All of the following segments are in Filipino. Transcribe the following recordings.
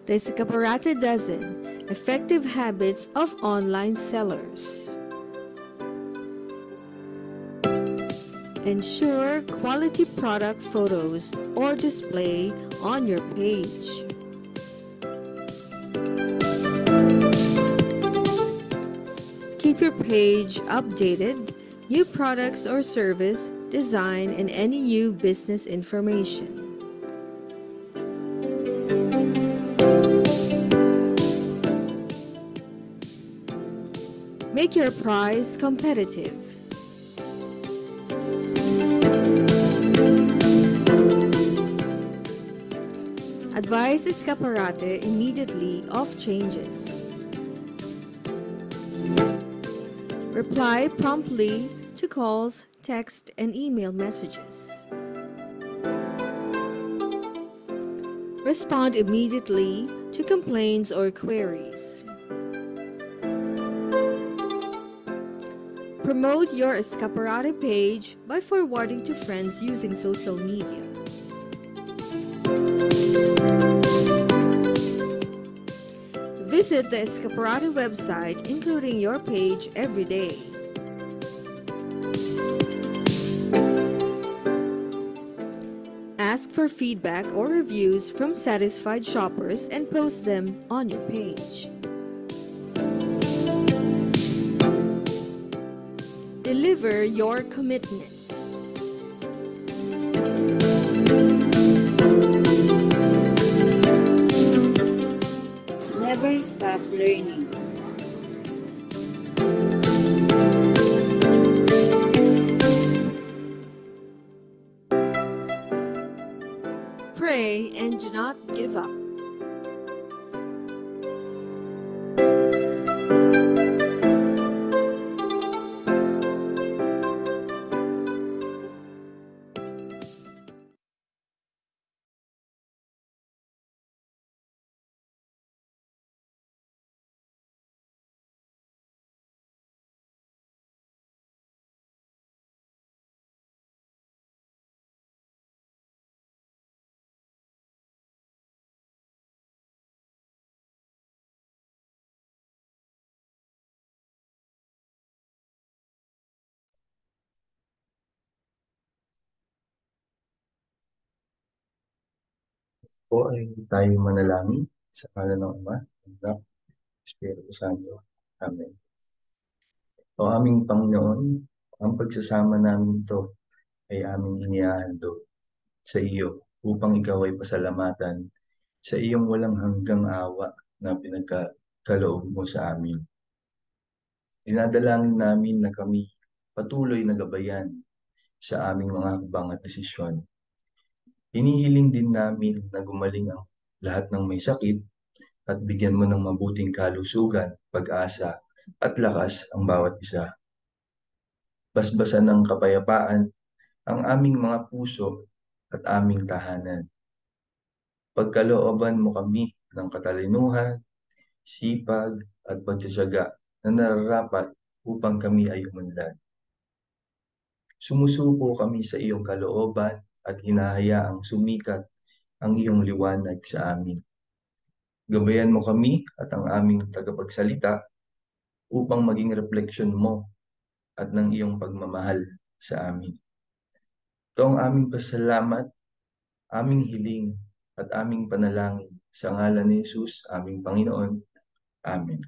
The Escaparate Dozen: Effective Habits of Online Sellers. Ensure quality product photos or display on your page. Keep your page updated, new products or service, design, and any new business information. Make your price competitive. Advise Escaparate immediately of changes. Reply promptly to calls, text, and email messages. Respond immediately to complaints or queries. Promote your Escaparate page by forwarding to friends using social media. Visit the Escaparate website, including your page, every day. Ask for feedback or reviews from satisfied shoppers and post them on your page. Deliver your commitment. Never stop learning. Pray and do not give up. Po ay tayo manalangin sa ngalan ng Ama, ng Anak, Espiritu Santo. Amen. O aming Panginoon, ang pagsasama namin ito ay aming inihahandog sa iyo upang ikaw ay pasalamatan sa iyong walang hanggang awa na pinagkaloob mo sa amin. Dinadalangin namin na kami patuloy na gabayan sa aming mga hakbang at desisyon. Hinihiling din namin na gumaling ang lahat ng may sakit at bigyan mo ng mabuting kalusugan, pag-asa at lakas ang bawat isa. Basbasan ng kapayapaan ang aming mga puso at aming tahanan. Pagkalooban mo kami ng katalinuhan, sipag at pagtsatsaga na nararapat upang kami ay umunlad. Sumusuko kami sa iyong kalooban at hinahayaang sumikat ang iyong liwanag sa amin. Gabayan mo kami at ang aming tagapagsalita upang maging refleksyon mo at ng iyong pagmamahal sa amin. Ito ang aming pasalamat, aming hiling at aming panalangin sa ngalan ni Jesus, aming Panginoon. Amen.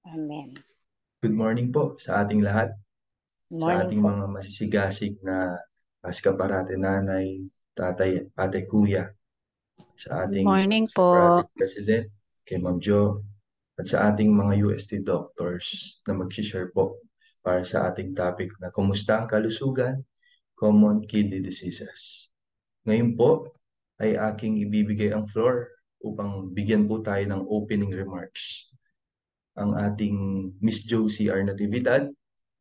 Amen. Good morning po sa ating lahat, sa Morning ating po. mga masisigasig na Escaparate nanay, tatay, ate, kuya, sa ating Morning po. Escaparate President, kay Ma'am Jo, at sa ating mga UST doctors na mag-share po para sa ating topic na kumusta ang kalusugan, common kidney diseases. Ngayon po ay aking ibibigay ang floor upang bigyan po tayo ng opening remarks. Ang ating Miss Josie R. Natividad,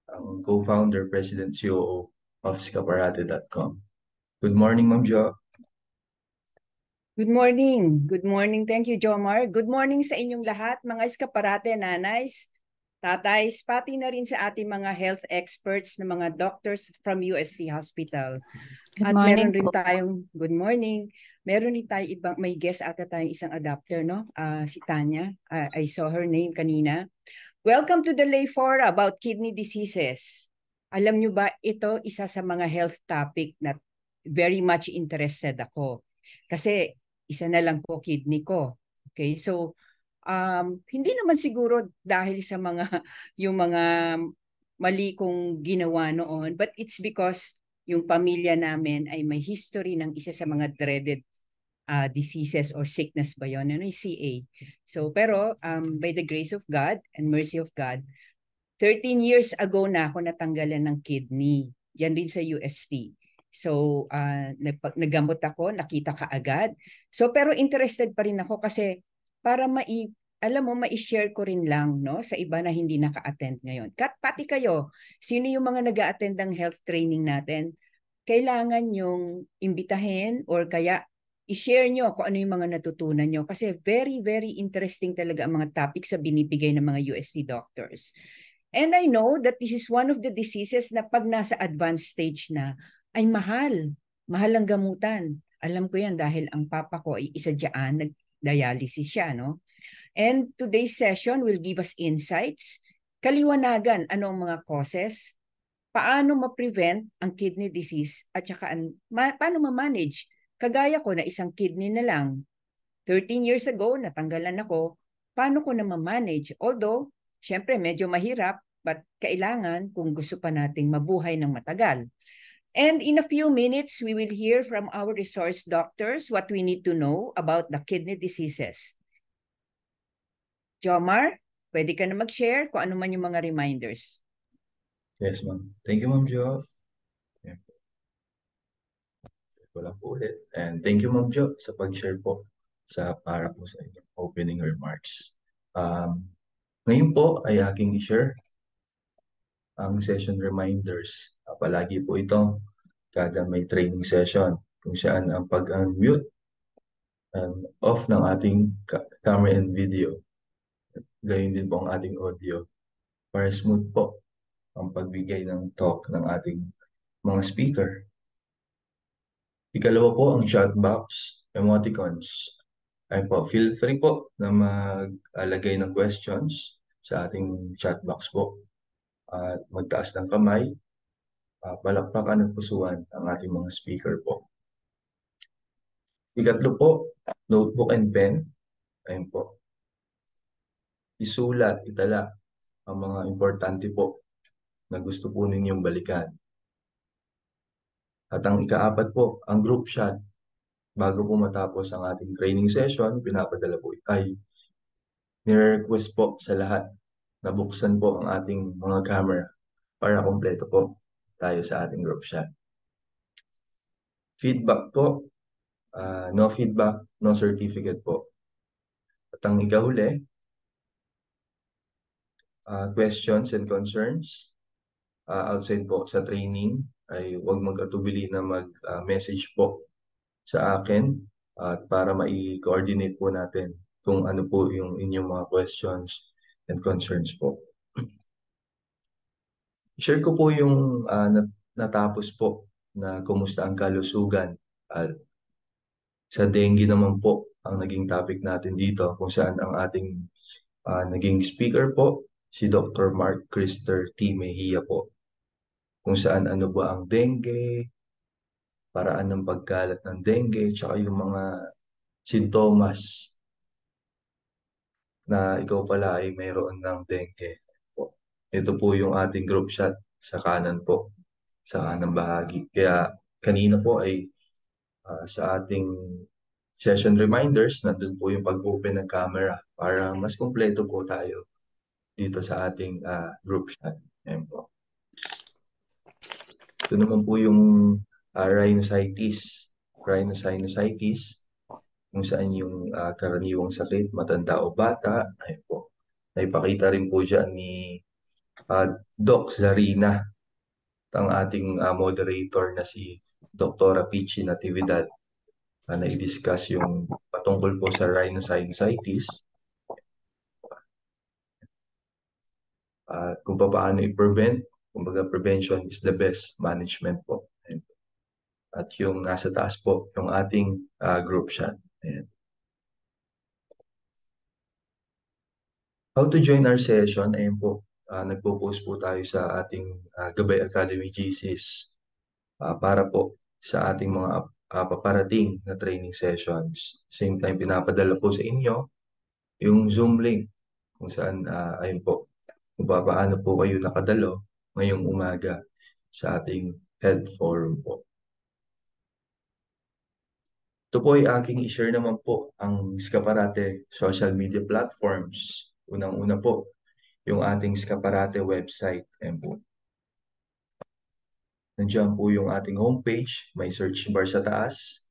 ang co-founder, president, COO of Escaparate.com. Good morning, Ma'am Jo. Good morning. Good morning. Thank you, Jomar. Good morning sa inyong lahat, mga Escaparate nanays. tatays, pati na rin sa ating mga health experts na mga doctors from USC Hospital. Good At morning meron rin po. tayong, good morning, meron rin tayo ibang, may guest ata tayong isang adapter, no? Si Tanya, I saw her name kanina. Welcome to the Lay Fora about kidney diseases. Alam nyo ba, ito isa sa mga health topic na very much interested ako. Kasi isa na lang po kidney ko. Okay, so hindi naman siguro dahil sa mga yung mga mali kong ginawa noon, but it's because yung pamilya namin ay may history ng isa sa mga dreaded diseases or sickness ba yun? Ano yung CA? So, pero by the grace of God and mercy of God, 13 years ago na ako natanggalan ng kidney. Diyan rin sa UST. So, naggamot ako, nakita ka agad. So, pero interested pa rin ako kasi para alam mo, ma-share ko rin lang no, sa iba na hindi naka-attend ngayon. Pati kayo, sino yung mga nag-a-attend ng health training natin? Kailangan yung imbitahin or kaya i-share nyo kung ano yung mga natutunan nyo. Kasi very, very interesting talaga ang mga topics sa binibigay ng mga UST doctors. And I know that this is one of the diseases na pag nasa advanced stage na, ay mahal. Mahal ang gamutan. Alam ko yan dahil ang papa ko ay isa dyan, nag-dialysis siya, no? And today's session will give us insights, kaliwanagan anong mga causes, paano ma-prevent ang kidney disease, at saka paano ma-manage. Kagaya ko na isang kidney na lang. 13 years ago, natanggalan ako. Paano ko na ma-manage? Although, syempre medyo mahirap, but kailangan kung gusto pa nating mabuhay ng matagal. And in a few minutes, we will hear from our resource doctors what we need to know about the kidney diseases. Jomar, pwede ka na mag-share kung ano man yung mga reminders. Yes, ma'am. Thank you, Ma'am Jo. Wala po ulit. And thank you, Ma'am Jo, sa pag-share po para po sa inyong opening remarks. Ngayon po ay aking i-share ang session reminders. Palagi po ito kada may training session kung saan ang pag-unmute and off ng ating camera and video. Gayon din po ang ating audio para smooth po ang pagbigay ng talk ng ating mga speaker. Ikalawa po ang chat box, emoticons. Ayun po, feel free po na maglagay ng questions sa ating chat box po. At magtaas ng kamay, palakpakan at pusuan ang ating mga speaker po. Ikatlo po, notebook and pen. Ayun po. Isulat, itala ang mga importante po na gusto po ninyong balikan. At ang ikaapat po, ang group chat. Bago po matapos ang ating training session, pinapadala po ay nire-request po sa lahat na buksan po ang ating mga camera para kompleto po tayo sa ating group chat. Feedback po, no feedback, no certificate po. At ang ikahuli, questions and concerns outside po sa training ay huwag mag-atubili na mag-message po sa akin at para mai-coordinate po natin kung ano po yung inyong mga questions and concerns po. Share ko po yung natapos po na kumusta ang kalusugan. Sa dengue naman po ang naging topic natin dito kung saan ang ating naging speaker po si Dr. Mark Christer T. Mejia po. Kung saan ano ba ang dengue, paraan ng pagkalat ng dengue, tsaka yung mga sintomas na ikaw pala ay mayroon ng dengue. Ito po yung ating group chat sa kanan po, sa kanang bahagi. Kaya kanina po ay sa ating session reminders, nandun po yung pag-open ng camera para mas kumpleto po tayo dito sa ating group chat. Ayan po. Ito naman po yung rhinosinusitis. Rhinosinusitis, kung saan yung karaniwang sakit, matanda o bata. Ayan po. Naipakita rin po dyan ni Doc Zarina, ang ating moderator na si Dr. Pichi Natividad, na i-discuss yung patungkol po sa rhinosinusitis. kung paano i-prevent. Kumbaga, prevention is the best management po. Ayan. At yung nasa taas po, yung ating group chat. Ayan. How to join our session? Ayan po, nagpo-post po tayo sa ating Gabay Academy GCs para po sa ating mga paparating na training sessions. Same time, pinapadala po sa inyo yung Zoom link kung saan, ayun po, kung paano po kayo nakadalo ngayong umaga sa ating health forum po. Ito po ay aking i-share naman po ang Skaparate social media platforms. Unang-una po, yung ating Skaparate website. Ayan po. Nandiyan po yung ating homepage, may search bar sa taas.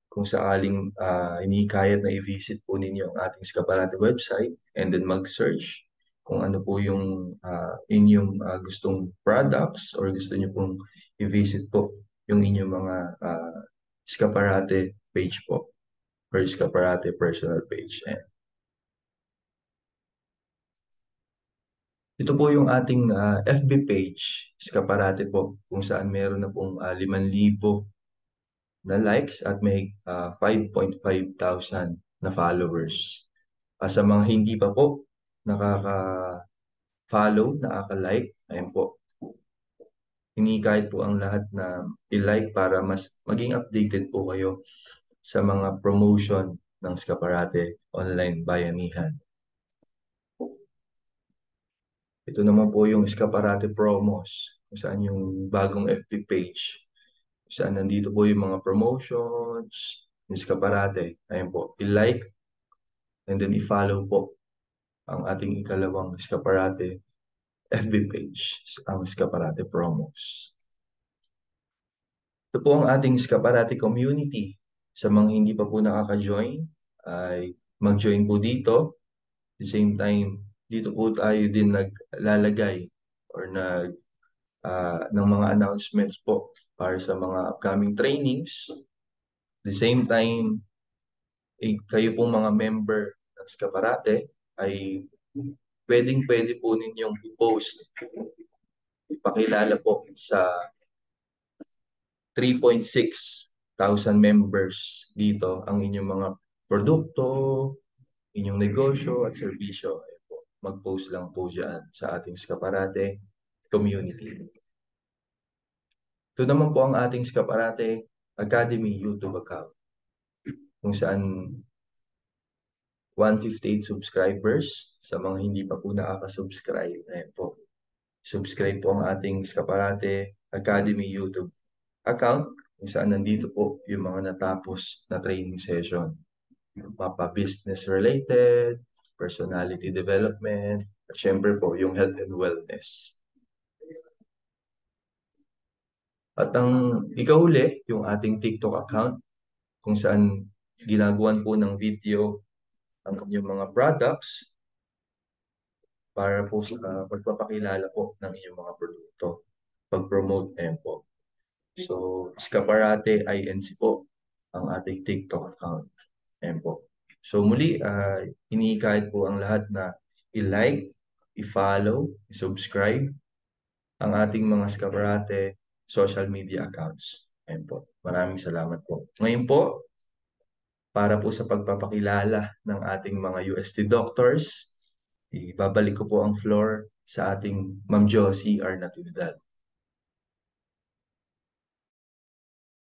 Kung sakaling inikayat na i-visit po ninyo ang ating Skaparate website and then mag-search kung ano po yung inyong gustong products or gusto nyo pong i-visit po yung inyong mga Skaparate page po or Skaparate personal page. Ayan. Ito po yung ating FB page, Skaparate po, kung saan meron na pong 5,000 na likes at may 5,500 na followers. Sa mga hindi pa po nakaka-follow, nakaka-like, ayun po. Hinikayat po ang lahat na i-like para mas maging updated po kayo sa mga promotion ng Skaparate Online Bayanihan. Ito naman po yung Skaparate Promos, kung saan yung bagong FB page. Saan nandito po yung mga promotions, yung Skaparate. Ayun po, i-like and then i-follow po ang ating ikalawang Skaparate FB page, ang Skaparate Promos. Ito po ang ating Skaparate community. Sa mga hindi pa po nakaka-join, ay mag-join po dito. At the same time, dito po tayo din naglalagay or ng mga announcements po para sa mga upcoming trainings. At the same time, kayo pong mga member ng Skaparate ay pwede po ninyong i-post, ipakilala po sa 3,600 members dito ang inyong mga produkto, inyong negosyo at serbisyo. Mag-post lang po dyan sa ating Skaparate community. Ito naman po ang ating Skaparate Academy YouTube account, kung saan 158 subscribers. Sa mga hindi pa po nakaka-subscribe, ayan po. Subscribe po ang ating Skaparate Academy YouTube account, kung saan nandito po yung mga natapos na training session. Mapa-business related, personality development, at syempre po yung health and wellness. At ang ikauli, yung ating TikTok account, kung saan ginagawan po ng video ang inyong mga products para po sa pagpapakilala po ng inyong mga produkto, pag-promote ayan po. So, Skaparate INC po ang ating TikTok account. Ayan po. So muli, hinihikayat po ang lahat na i-like, i-follow, i-subscribe ang ating mga Skaparate social media accounts. Ayan po. Maraming salamat po. Ngayon po, para po sa pagpapakilala ng ating mga UST doctors, ibabalik ko po ang floor sa ating Ma'am Josie R. Natividad.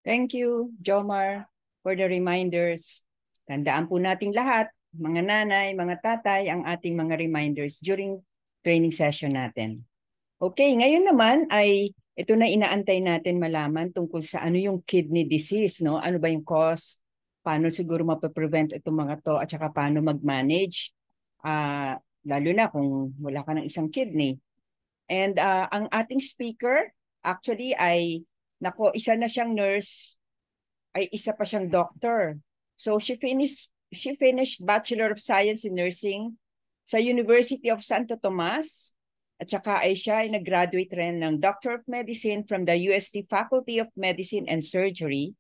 Thank you, Jomar, for the reminders. Tandaan po nating lahat, mga nanay, mga tatay, ang ating mga reminders during training session natin. Okay, ngayon naman ay ito na inaantay natin malaman tungkol sa ano yung kidney disease, no? Ano ba yung cause? Paano siguro mapaprevent itong mga to at saka paano mag-manage? Lalo na kung wala ka ng isang kidney. And ang ating speaker actually ay isa na siyang nurse, ay isa pa siyang doctor. So she finished Bachelor of Science in Nursing sa University of Santo Tomas, at saka siya ay nag-graduate rin ng Doctor of Medicine from the UST Faculty of Medicine and Surgery,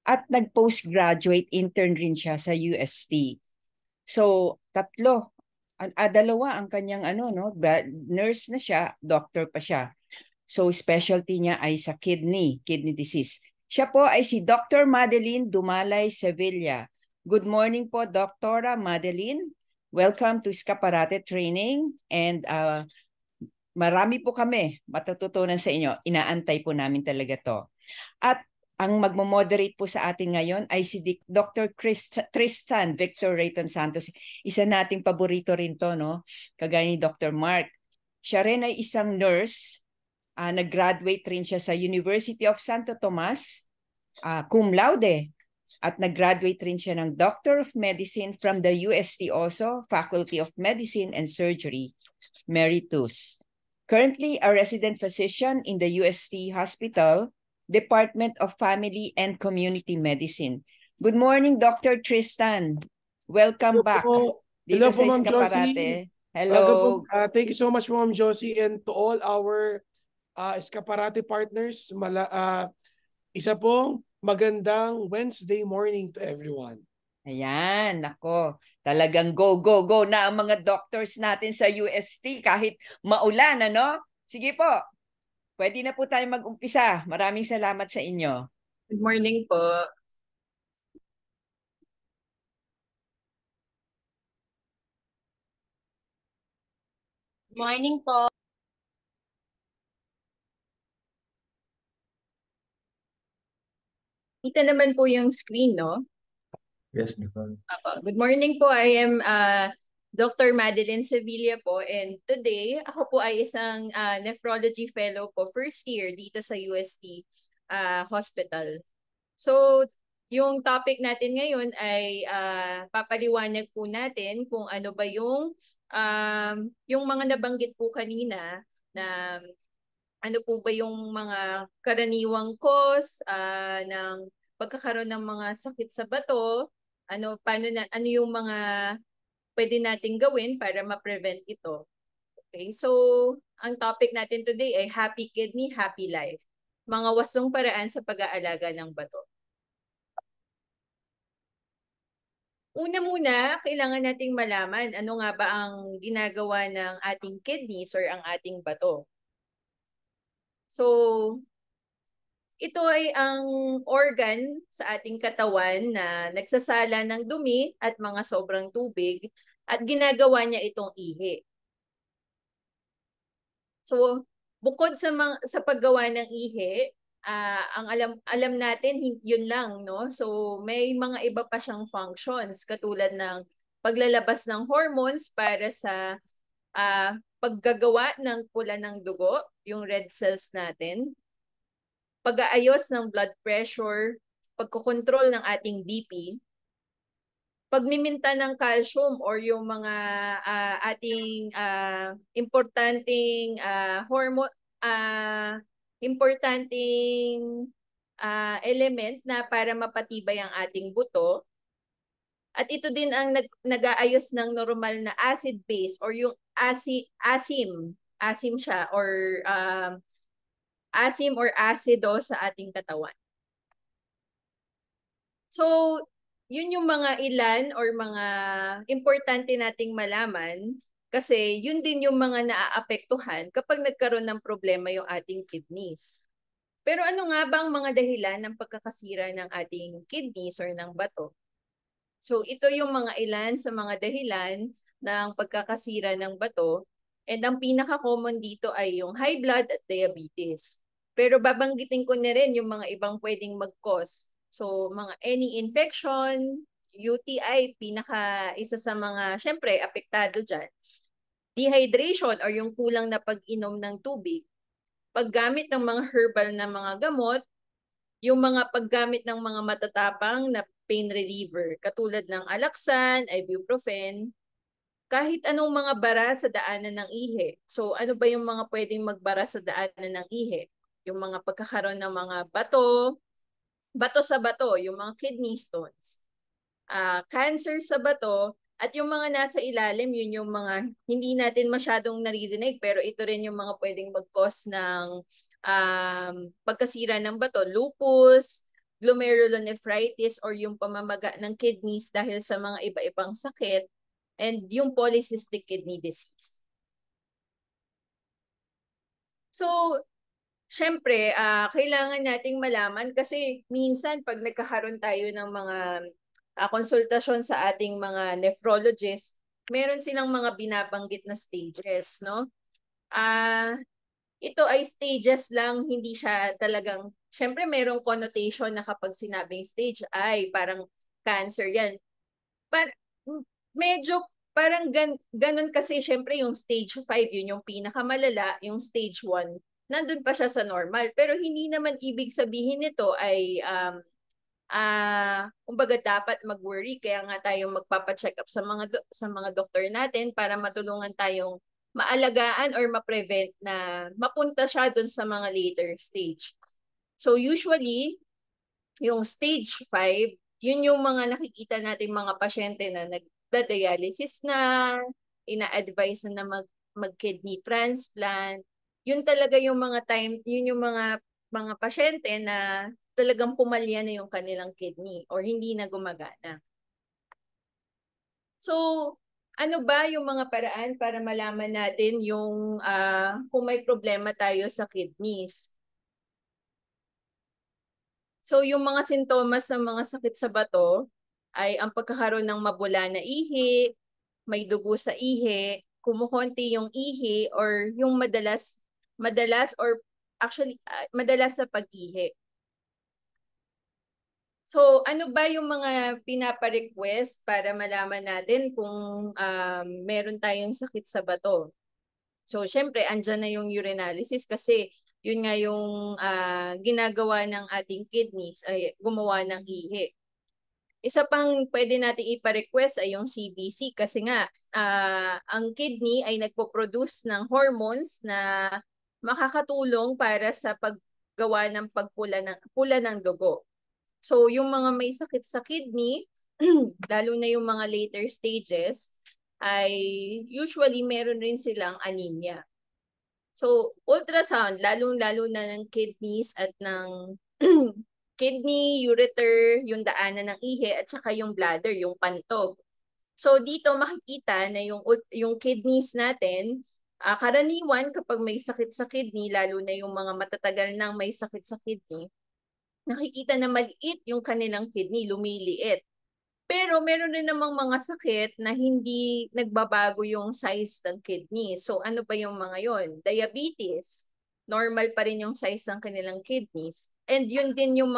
at nag-postgraduate intern rin siya sa UST. So tatlo Dalawa ang kanyang nurse na siya, doctor pa siya. So specialty niya ay sa kidney disease. Siya po ay si Dr. Madeline Dumalay Sevilla. Good morning po, Dr. Madeline. Welcome to Escaparate Training, and marami po kami matututunan sa inyo. Inaantay po namin talaga to. At ang magmo-moderate po sa atin ngayon ay si Dr. Tristan Victor Rayton Santos. Isa nating paborito rin to, no? Kagaya ni Dr. Mark. Siya rin ay isang nurse. Nag-graduate rin siya sa University of Santo Tomas, cum laude. At nag-graduate rin siya ng Doctor of Medicine from the UST also, Faculty of Medicine and Surgery, Emeritus. Currently a resident physician in the UST Hospital, Department of Family and Community Medicine. Good morning, Dr. Tristan. Welcome back dito Hello po, sa Ma'am Escaparate. Josie. Hello. Thank you so much, Ma'am Josie, and to all our Escaparate partners. Isa pong magandang Wednesday morning to everyone. Ayan, nako. Talagang go, go, go na ang mga doctors natin sa UST kahit maulan, ano? Sige po. Pwede na po tayo mag-umpisa. Maraming salamat sa inyo. Good morning po. Good morning po. Kita naman po yung screen, no? Yes, Nicole. Good morning po. I am Dr. Madeline Sevilla po, and today ako po ay isang nephrology fellow po, first year dito sa UST Hospital. So, yung topic natin ngayon ay papaliwanag po natin kung ano ba yung mga nabanggit po kanina na ano po ba yung mga karaniwang cause ng pagkakaroon ng mga sakit sa bato, ano yung mga pwede nating gawin para ma-prevent ito. Okay, so ang topic natin today ay Happy Kidney, Happy Life. Mga wasong paraan sa pag-aalaga ng bato. Una muna, kailangan nating malaman ano nga ba ang ginagawa ng ating kidneys or ang ating bato. So, ito ay ang organ sa ating katawan na nagsasala ng dumi at mga sobrang tubig at ginagawa niya itong ihi. So, bukod sa paggawa ng ihi, ang alam natin yun lang, no? So, may mga iba pa siyang functions katulad ng paglalabas ng hormones para sa paggagawa ng pula ng dugo, yung red cells natin, pag-aayos ng blood pressure, pagkokontrol ng ating BP, pagmiminta ng calcium or yung mga ating importanteng hormone, importanteng element na para mapatibay ang ating buto. At ito din ang nag-aayos ng normal na acid base or yung asim siya or asim or acido sa ating katawan. So, yun yung mga ilan or mga importante nating malaman kasi yun din yung mga naaapektuhan kapag nagkaroon ng problema yung ating kidneys. Pero ano nga bang mga dahilan ng pagkakasira ng ating kidneys or ng bato? So, ito yung mga ilan sa mga dahilan ng pagkakasira ng bato. And ang pinaka-common dito ay yung high blood at diabetes. Pero babanggitin ko na rin yung mga ibang pwedeng mag-cause. So, mga any infection, UTI, isa sa mga, syempre, apektado dyan. Dehydration or yung kulang na pag-inom ng tubig. Paggamit ng mga herbal na mga gamot, yung mga paggamit ng mga matatapang na pain reliever, katulad ng Alaxan, Ibuprofen, kahit anong mga bara sa daanan ng ihi. So, ano ba yung mga pwedeng magbara sa daanan ng ihi? Yung mga pagkakaroon ng mga bato sa bato, yung mga kidney stones, cancer sa bato, at yung mga nasa ilalim, yun yung mga hindi natin masyadong naririnig, pero ito rin yung mga pwedeng mag-cause ng pagkasira ng bato, lupus, glomerulonephritis, or yung pamamaga ng kidneys dahil sa mga iba-ibang sakit, and yung polycystic kidney disease. So, syempre, kailangan nating malaman kasi minsan pag nagkakaroon tayo ng mga konsultasyon sa ating mga nephrologist, meron silang mga binabanggit na stages, no? Ito ay stages lang, hindi siya talagang, syempre merong connotation na kapag sinabing stage ay parang cancer yan. Medyo parang ganun kasi syempre yung stage 5, yun yung pinakamalala, yung stage 1, nandun pa siya sa normal. Pero hindi naman ibig sabihin nito ay kumbaga dapat mag-worry, kaya nga tayo magpapa-check up sa mga doktor natin para matulungan tayong maalagaan or ma-prevent na mapunta siya dun sa mga later stage. So usually, yung stage 5, yun yung mga nakikita natin mga pasyente na nagda-dialysis na, ina-advise na mag-kidney transplant. Yun talaga yung mga yun yung mga pasyente na talagang pumalya na yung kanilang kidney or hindi na gumagana. So, ano ba yung mga paraan para malaman natin yung kung may problema tayo sa kidneys? So, yung mga sintomas ng mga sakit sa bato ay ang pagkakaroon ng mabula na ihi, may dugo sa ihi, kumukonti yung ihi, or yung madalas or actually madalas sa pag-ihi. So, ano ba yung mga pinapa-request para malaman natin kung meron tayong sakit sa bato? So, syempre, andyan na yung urinalysis kasi yun nga yung ginagawa ng ating kidneys ay gumawa ng ihi. Isa pang pwede natin ipa-request ay yung CBC kasi nga ang kidney ay nagpo-produce ng hormones na makakatulong para sa paggawa ng pula ng dugo. So, yung mga may sakit sa kidney, lalo na yung mga later stages, ay usually meron rin silang anemia. So, ultrasound, lalo na ng kidneys at ng kidney, ureter, yung daanan ng ihi, at saka yung bladder, yung pantog. So, dito makikita na yung kidneys natin, karaniwan kapag may sakit sa kidney, lalo na yung mga matatagal nang may sakit sa kidney, nakikita na maliit yung kanilang kidney, lumiliit. Pero meron rin namang mga sakit na hindi nagbabago yung size ng kidney. So ano ba yung mga yon? Diabetes, normal pa rin yung size ng kanilang kidneys. And yun din yung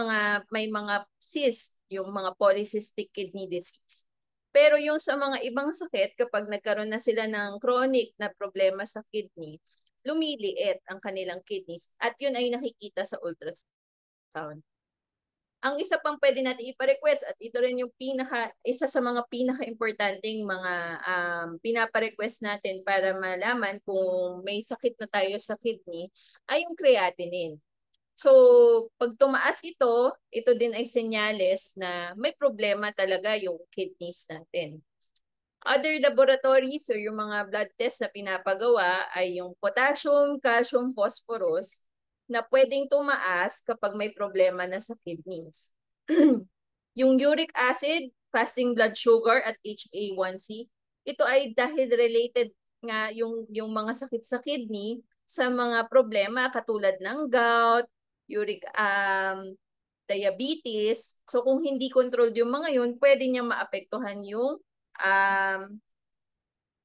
may mga cyst, yung mga polycystic kidney disease. Pero yung sa mga ibang sakit, kapag nagkaroon na sila ng chronic na problema sa kidney, lumiliit ang kanilang kidneys. At yun ay nakikita sa ultrasound. Ang isa pang pwede natin ipa-request, at ito rin yung isa sa mga pinaka-importanting mga pinapa-request natin para malaman kung may sakit na tayo sa kidney, ay yung creatinine. So, pag tumaas ito din ay senyales na may problema talaga yung kidneys natin. Other laboratories o yung mga blood test na pinapagawa ay yung potassium, calcium, phosphorus, na pwedeng tumaas kapag may problema na sa kidneys. Yung uric acid, fasting blood sugar, at HbA1c, ito ay dahil related nga yung mga sakit sa kidney sa mga problema katulad ng gout, diabetes. So kung hindi controlled yung mga yun, pwede niya maapektuhan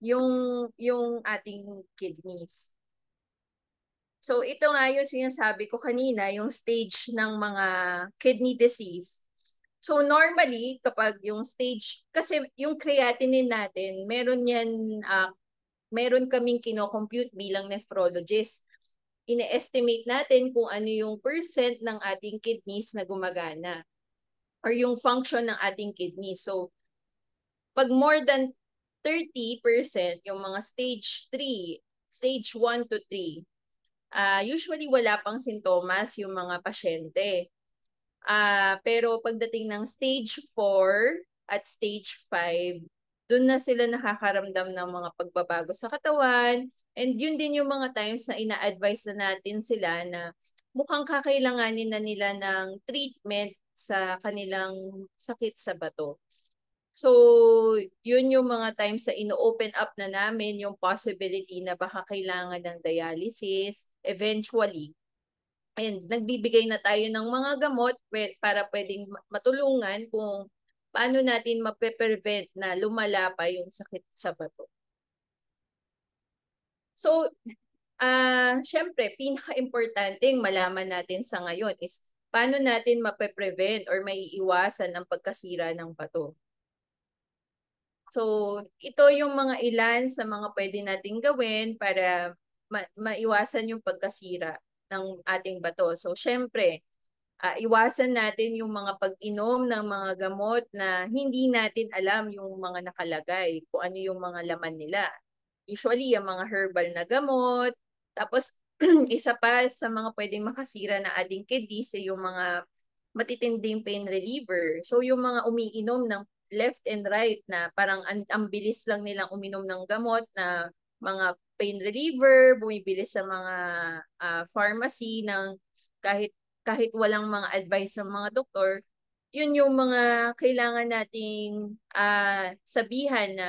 yung ating kidneys. So ito nga yung sinasabi ko kanina, yung stage ng mga kidney disease. So normally, kapag yung stage, kasi yung creatinine natin, meron kaming kino-compute bilang nephrologist. Ine-estimate natin kung ano yung percent ng ating kidneys na gumagana or yung function ng ating kidney. So pag more than 30%, yung mga stage 3, stage 1 to 3, usually wala pang sintomas yung mga pasyente. Pero pagdating ng stage 4 at stage 5, doon na sila nakakaramdam ng mga pagbabago sa katawan. And yun din yung mga times na ina-advise na natin sila na mukhang kakailanganin na nila ng treatment sa kanilang sakit sa bato. So, yun yung mga times sa ino-open up na namin yung possibility na baka kailangan ng dialysis eventually. And nagbibigay na tayo ng mga gamot para pwedeng matulungan kung paano natin mape-prevent na lumala pa yung sakit sa bato. So, syempre, pinaka-importanting malaman natin sa ngayon is paano natin mape-prevent or maiiwasan ang pagkasira ng bato. So, ito yung mga ilan sa mga pwede nating gawin para maiwasan yung pagkasira ng ating bato. So, syempre, iwasan natin yung mga pag-inom ng mga gamot na hindi natin alam yung mga nakalagay, kung ano yung mga laman nila. Usually, yung mga herbal na gamot. Tapos, isa pa sa mga pwedeng makasira na ating kidneys ay yung mga matitinding pain reliever. So, yung mga umiinom ng left and right na parang ang bilis lang nilang uminom ng gamot na mga pain reliever, bumibili sa mga pharmacy ng kahit walang mga advice ng mga doktor, yun yung mga kailangan nating sabihan na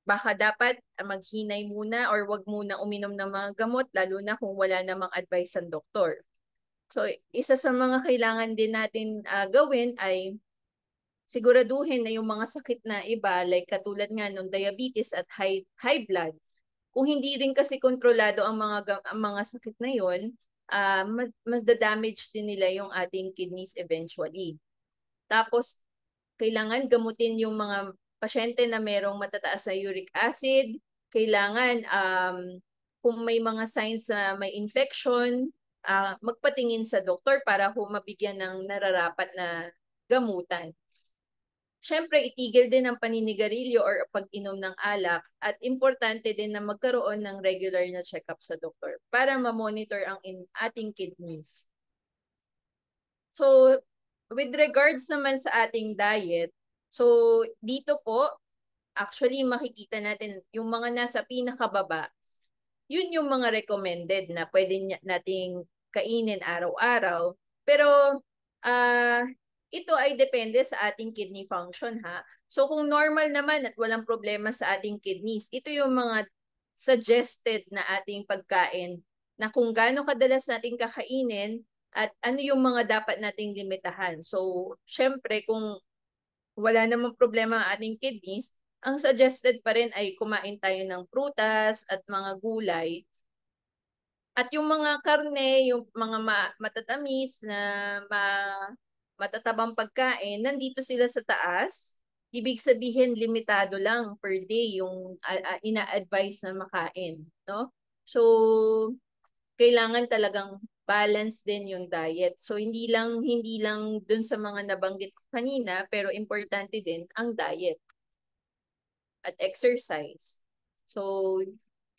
baka dapat maghinay muna or wag muna uminom ng mga gamot lalo na kung wala namang advice ng doktor. So, isa sa mga kailangan din natin gawin ay siguraduhin na yung mga sakit na iba like katulad nga ng diabetes at high blood, kung hindi rin kasi kontrolado ang mga sakit na yon, mas-damage din nila yung ating kidneys eventually. Tapos, kailangan gamutin yung mga pasyente na merong matataas na uric acid. Kailangan, kung may mga signs na may infection, magpatingin sa doktor para mabigyan ng nararapat na gamutan. Siyempre, itigil din ang paninigarilyo or pag-inom ng alak at importante din na magkaroon ng regular na check-up sa doktor para ma-monitor ang ating kidneys. So, with regards naman sa ating diet, so dito po, actually makikita natin yung mga nasa pinakababa, yun yung mga recommended na pwede nating kainin araw-araw. Pero, ito ay depende sa ating kidney function ha. So kung normal naman at walang problema sa ating kidneys, ito yung mga suggested na ating pagkain na kung gaano kadalas nating kakainin at ano yung mga dapat nating limitahan. So syempre kung wala namang problema ang ating kidneys, ang suggested pa rin ay kumain tayo ng prutas at mga gulay. At yung mga karne, yung mga matatamis na matatabang pagkain, nandito sila sa taas. Ibig sabihin, limitado lang per day yung ina-advise na makain. No? So, kailangan talagang balance din yung diet. So, hindi lang dun sa mga nabanggit kanina, pero importante din ang diet at exercise. So,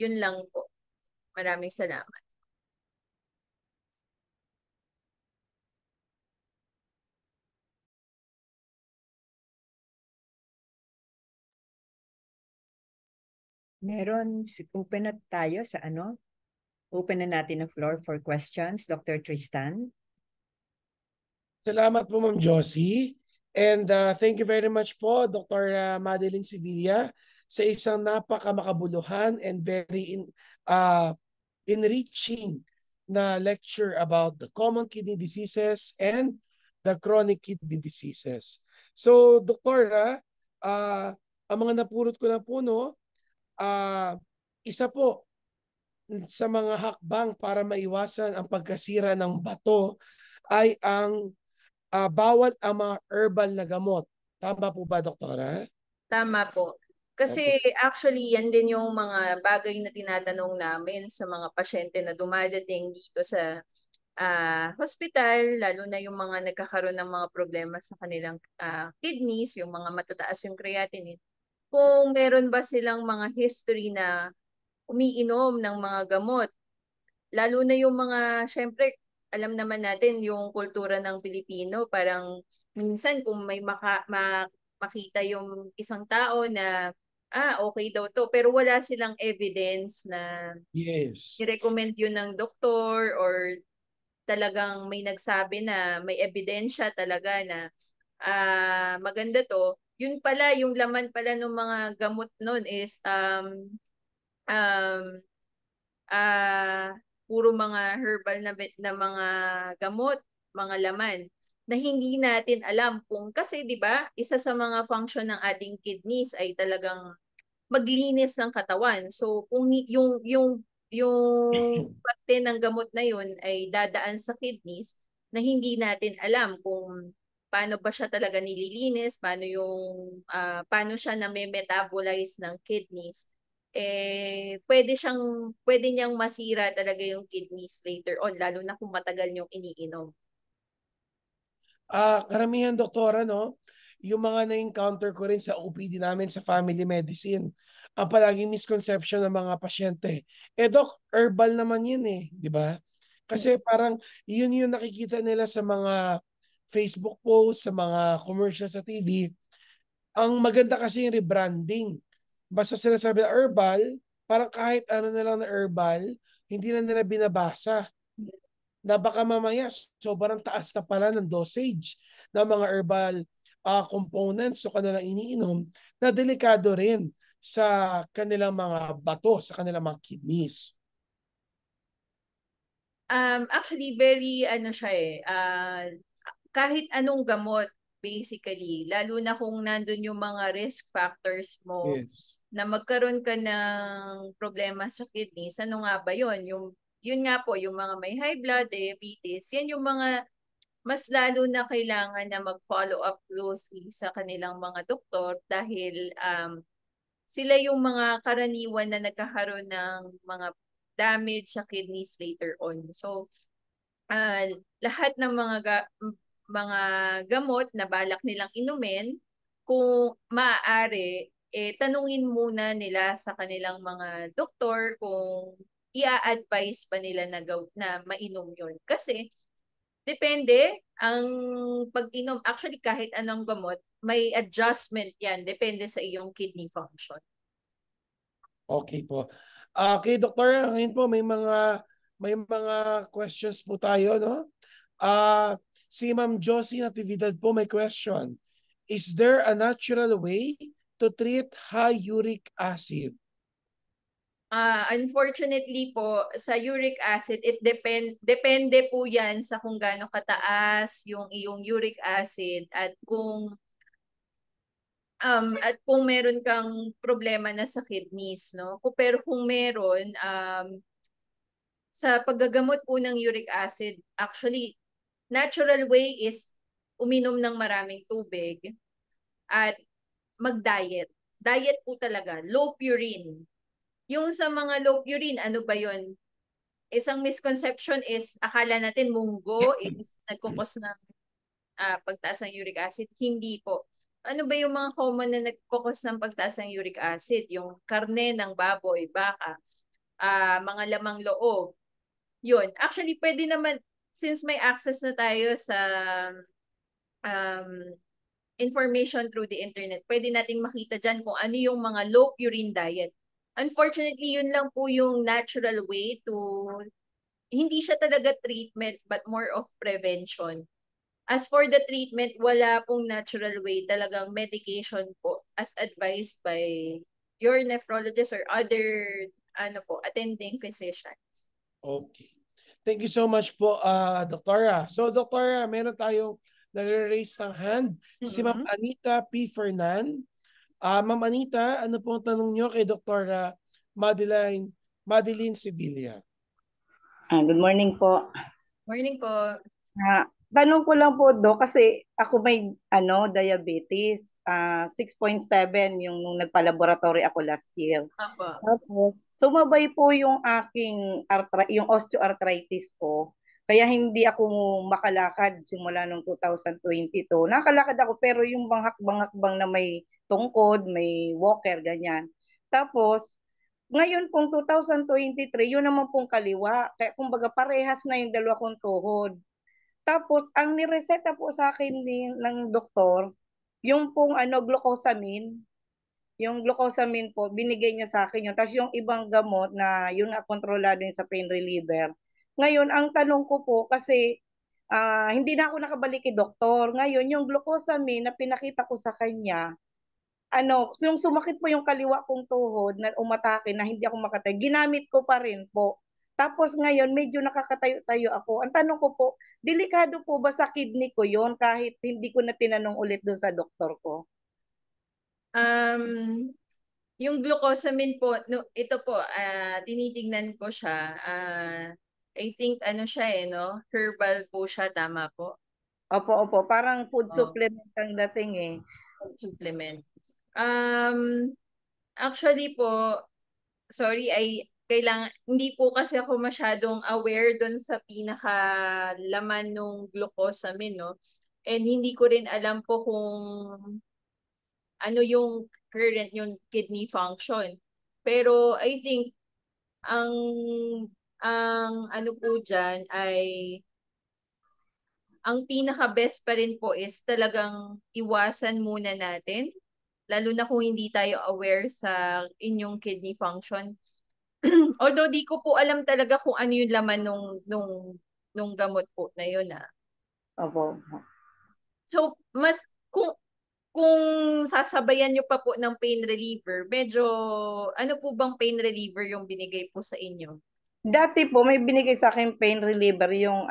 yun lang po. Maraming salamat. Open na tayo sa ano? Open na natin ang floor for questions. Dr. Tristan. Salamat po, Ma'am Josie. And thank you very much po, Dr. Madeline Sevilla, sa isang napakamakabuluhan and very enriching na lecture about the common kidney diseases and the chronic kidney diseases. So, Doktora, ang mga napulot ko na po, no, isa po sa mga hakbang para maiwasan ang pagkasira ng bato ay ang bawal ang mga herbal na gamot. Tama po ba, Doktora? Tama po. Kasi actually yan din yung mga bagay na tinatanong namin sa mga pasyente na dumadating dito sa hospital, lalo na yung mga nagkakaroon ng mga problema sa kanilang kidneys, yung mga matataas yung creatinine. Kung meron ba silang mga history na umiinom ng mga gamot, lalo na yung mga, syempre, alam naman natin yung kultura ng Pilipino, parang minsan kung may makita yung isang tao na okay daw to, pero wala silang evidence na i-recommend yun ng doktor or talagang may nagsabi na may ebidensya talaga na maganda to, yun pala, yung laman pala ng mga gamot nun is um, puro mga herbal na mga gamot, mga laman na hindi natin alam kung kasi 'di ba isa sa mga function ng ating kidneys ay talagang maglinis ng katawan. So kung yung parte ng gamot na yun ay dadaan sa kidneys na hindi natin alam kung paano ba siya talaga nililinis, paano siya na-metabolize ng kidneys, pwede niyang masira talaga yung kidneys later on, lalo na kung matagal niyong iniinom. Karamihan doktora, no, yung mga na-encounter ko rin sa OPD namin sa family medicine, ang palaging misconception ng mga pasyente, Doc, herbal naman yun di ba? Kasi parang yun yung nakikita nila sa mga Facebook posts, sa mga commercial sa TV. Ang maganda kasi yung rebranding. Basta sinasabi na herbal, parang kahit ano na lang na herbal, hindi na nila binabasa na baka mamaya sobrang taas na pala ng dosage ng mga herbal components o kanilang iniinom na delikado rin sa kanilang mga bato, sa kanilang mga kidneys. Actually, very ano siya kahit anong gamot, basically, lalo na kung nandun yung mga risk factors mo Yes. na magkaroon ka ng problema sa kidneys, ano nga ba yun? Yun nga po, yung mga may high blood, diabetes, yan yung mga mas lalo na kailangan na mag-follow up closely sa kanilang mga doktor dahil sila yung mga karaniwan na nagkakaroon ng mga damage sa kidneys later on. So, lahat ng mga gamot na balak nilang inumin, kung maaari, tanungin muna nila sa kanilang mga doktor kung i-advise pa nila na mainom yun. Kasi, depende, ang pag-inom, actually kahit anong gamot, may adjustment yan, depende sa iyong kidney function. Okay po. Okay, Doktor, ngayon po may mga questions po tayo, no? Si Ma'am Josie Natividad po may question. Is there a natural way to treat high uric acid? Unfortunately po, sa uric acid, depende po yan sa kung gaano kataas yung iyong uric acid at kung meron kang problema na sa kidneys, no? Pero kung meron, sa paggagamot po ng uric acid, actually, natural way is uminom ng maraming tubig at mag-diet. Diet po talaga, low purine. Yung sa mga low purine, ano ba yun? Isang misconception is akala natin munggo is nagkukos ng pagtaas ng uric acid. Hindi po. Ano ba yung mga common na nagkukos ng pagtaas ng uric acid? Yung karne ng baboy, baka, mga lamang loob. Yun. Actually, pwede naman, since may access na tayo sa um, information through the internet, pwede nating makita dyan kung ano yung mga low purine diet. Unfortunately, yun lang po yung natural way to, hindi siya talaga treatment, but more of prevention. As for the treatment, wala pong natural way, talagang medication po as advised by your nephrologist or other attending physicians. Okay. Thank you so much po, Doktora. So, Doktora, meron tayong nagre-raise ng hand. Si Ma'am Anita P. Fernan. Ma'am Anita, ano pong tanong nyo kay Doktora Madeline Sevilla? Good morning po. Morning po. Tanong ko lang po, Dok, kasi ako may diabetes. 6.7 yung nung nagpa-laboratory ako last year. Apo. Tapos, sumabay po yung aking yung osteoarthritis ko. Kaya hindi ako makalakad simula nung 2022. Nakalakad ako pero yung banghak-banghakbang na may tungkod, may walker, ganyan. Tapos, ngayon pong 2023, yun naman pong kaliwa. Kaya kumbaga parehas na yung dalawa kong tuhod. Tapos, ang nireseta po sa akin ng doktor, yung pong glucosamine. Yung glucosamine po, binigay niya sa akin yun. Tapos yung ibang gamot na yun nga kontrolado yun sa pain reliever. Ngayon, ang tanong ko po, kasi hindi na ako nakabalik kay doktor. Ngayon, yung glucosamine na pinakita ko sa kanya, yung sumakit po yung kaliwa kong tuhod na umatake na hindi ako makatayo, ginamit ko pa rin po. Tapos ngayon, medyo nakakatayo-tayo ako. Ang tanong ko po, delikado po ba sa kidney ko yon kahit hindi ko na tinanong ulit doon sa doktor ko? Yung glucosamine po, no, ito po, tinitingnan ko siya. I think ano siya no? Herbal po siya, tama po? Opo. Parang food Oh. supplement ang dating eh. Food supplement. Actually po, sorry, hindi po kasi ako masyadong aware doon sa pinakalaman ng glucosamine, no? And hindi ko rin alam po kung ano yung current yung kidney function. Pero I think ang ano po diyan ay ang pinaka best pa rin po is talagang iwasan muna natin, lalo na kung hindi tayo aware sa inyong kidney function. Although di ko po alam talaga kung ano yung laman nung gamot po na yun Opo. So kung sasabayan nyo pa po ng pain reliever, medyo ano po bang pain reliever yung binigay po sa inyo? Dati po may binigay sa akin pain reliever yung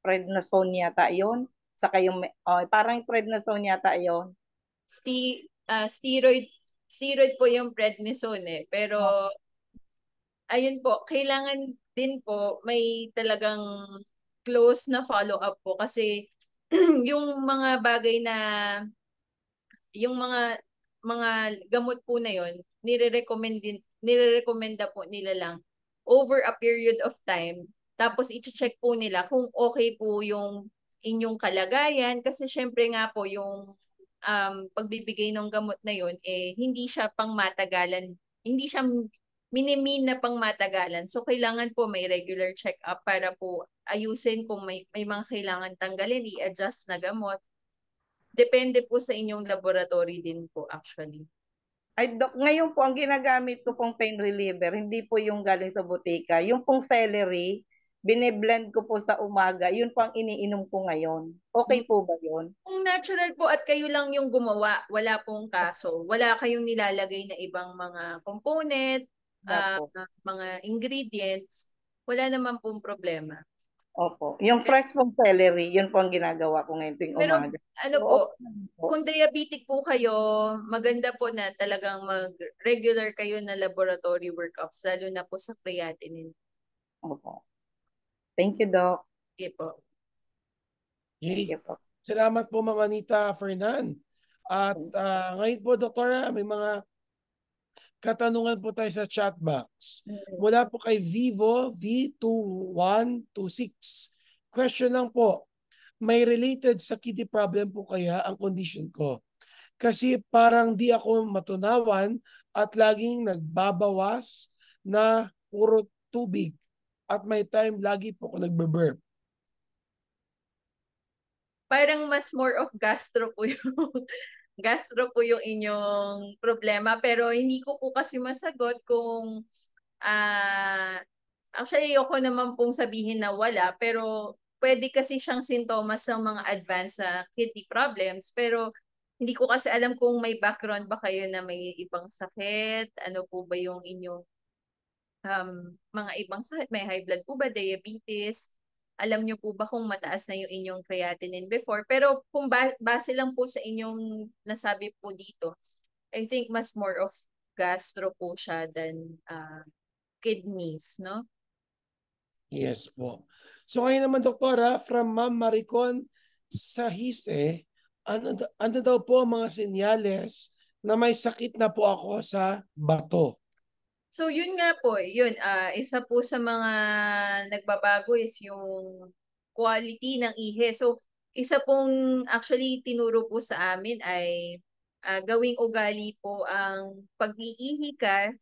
prednisone yata yon. Saka yung parang prednisone yata yon. Steroid po yung prednisone pero ayun po, kailangan din po may talagang close na follow-up po kasi yung mga bagay na yung mga gamot po na yon nirerekomenda po nila lang over a period of time. Tapos i-check po nila kung okay po yung inyong kalagayan kasi syempre nga po yung pagbibigay ng gamot na yon hindi siya pangmatagalan, hindi siya minimin na pangmatagalan. So kailangan po may regular check-up para po ayusin kung may mga kailangan tanggalin, i-adjust na gamot. Depende po sa inyong laboratory din po actually. Ay, Dok, ngayon po ang ginagamit ko pong pain reliever, hindi po yung galing sa butika. Yung pong celery, bine-blend ko po sa umaga, yun po ang iniinom ko ngayon. Okay po ba yun? Kung natural po at kayo lang yung gumawa, wala pong kaso. Wala kayong nilalagay na ibang mga component, Opo. mga ingredients, wala naman pong problema. Opo. Yung fresh pong celery, yun po ang ginagawa ko ngayon tuwing Pero umaga. ano po, kung diabetic po kayo, maganda po na talagang mag-regular kayo na laboratory workups, lalo na po sa creatinine. Opo. Thank you, Doc. Okay po. Thank you po. Salamat po, Ma'am Anita Fernan. At ngayon po, Doktora, may mga katanungan po tayo sa chat box. Mula po kay Vivo V2126. Question lang po, may related sa kidney problem po kaya ang condition ko? Kasi parang di ako matunawan at laging nagbabawas na puro tubig. At may time lagi po ako nagbe-burp. Parang mas more of gastro po yung inyong problema, pero hindi ko po kasi masagot kung actually ayoko naman pong sabihin na wala, pero pwede kasi siyang sintomas ng mga advanced kidney problems, pero hindi ko kasi alam kung may background ba kayo na may ibang sakit, ano po ba yung inyong mga ibang sakit, may high blood po ba, diabetes, alam niyo po ba kung mataas na yung inyong creatinine before? Pero kung base lang po sa inyong nasabi po dito, I think mas more of gastro po siya than kidneys, no? Yes po. So ngayon naman, Doktora, from Ma'am Maricon Sahise, ano daw po ang mga senyales na may sakit na po ako sa bato? So yun nga po, isa po sa mga nagbabago is yung quality ng ihe. So isa pong actually tinuro po sa amin ay gawing ugali po ang pag-iihi ka,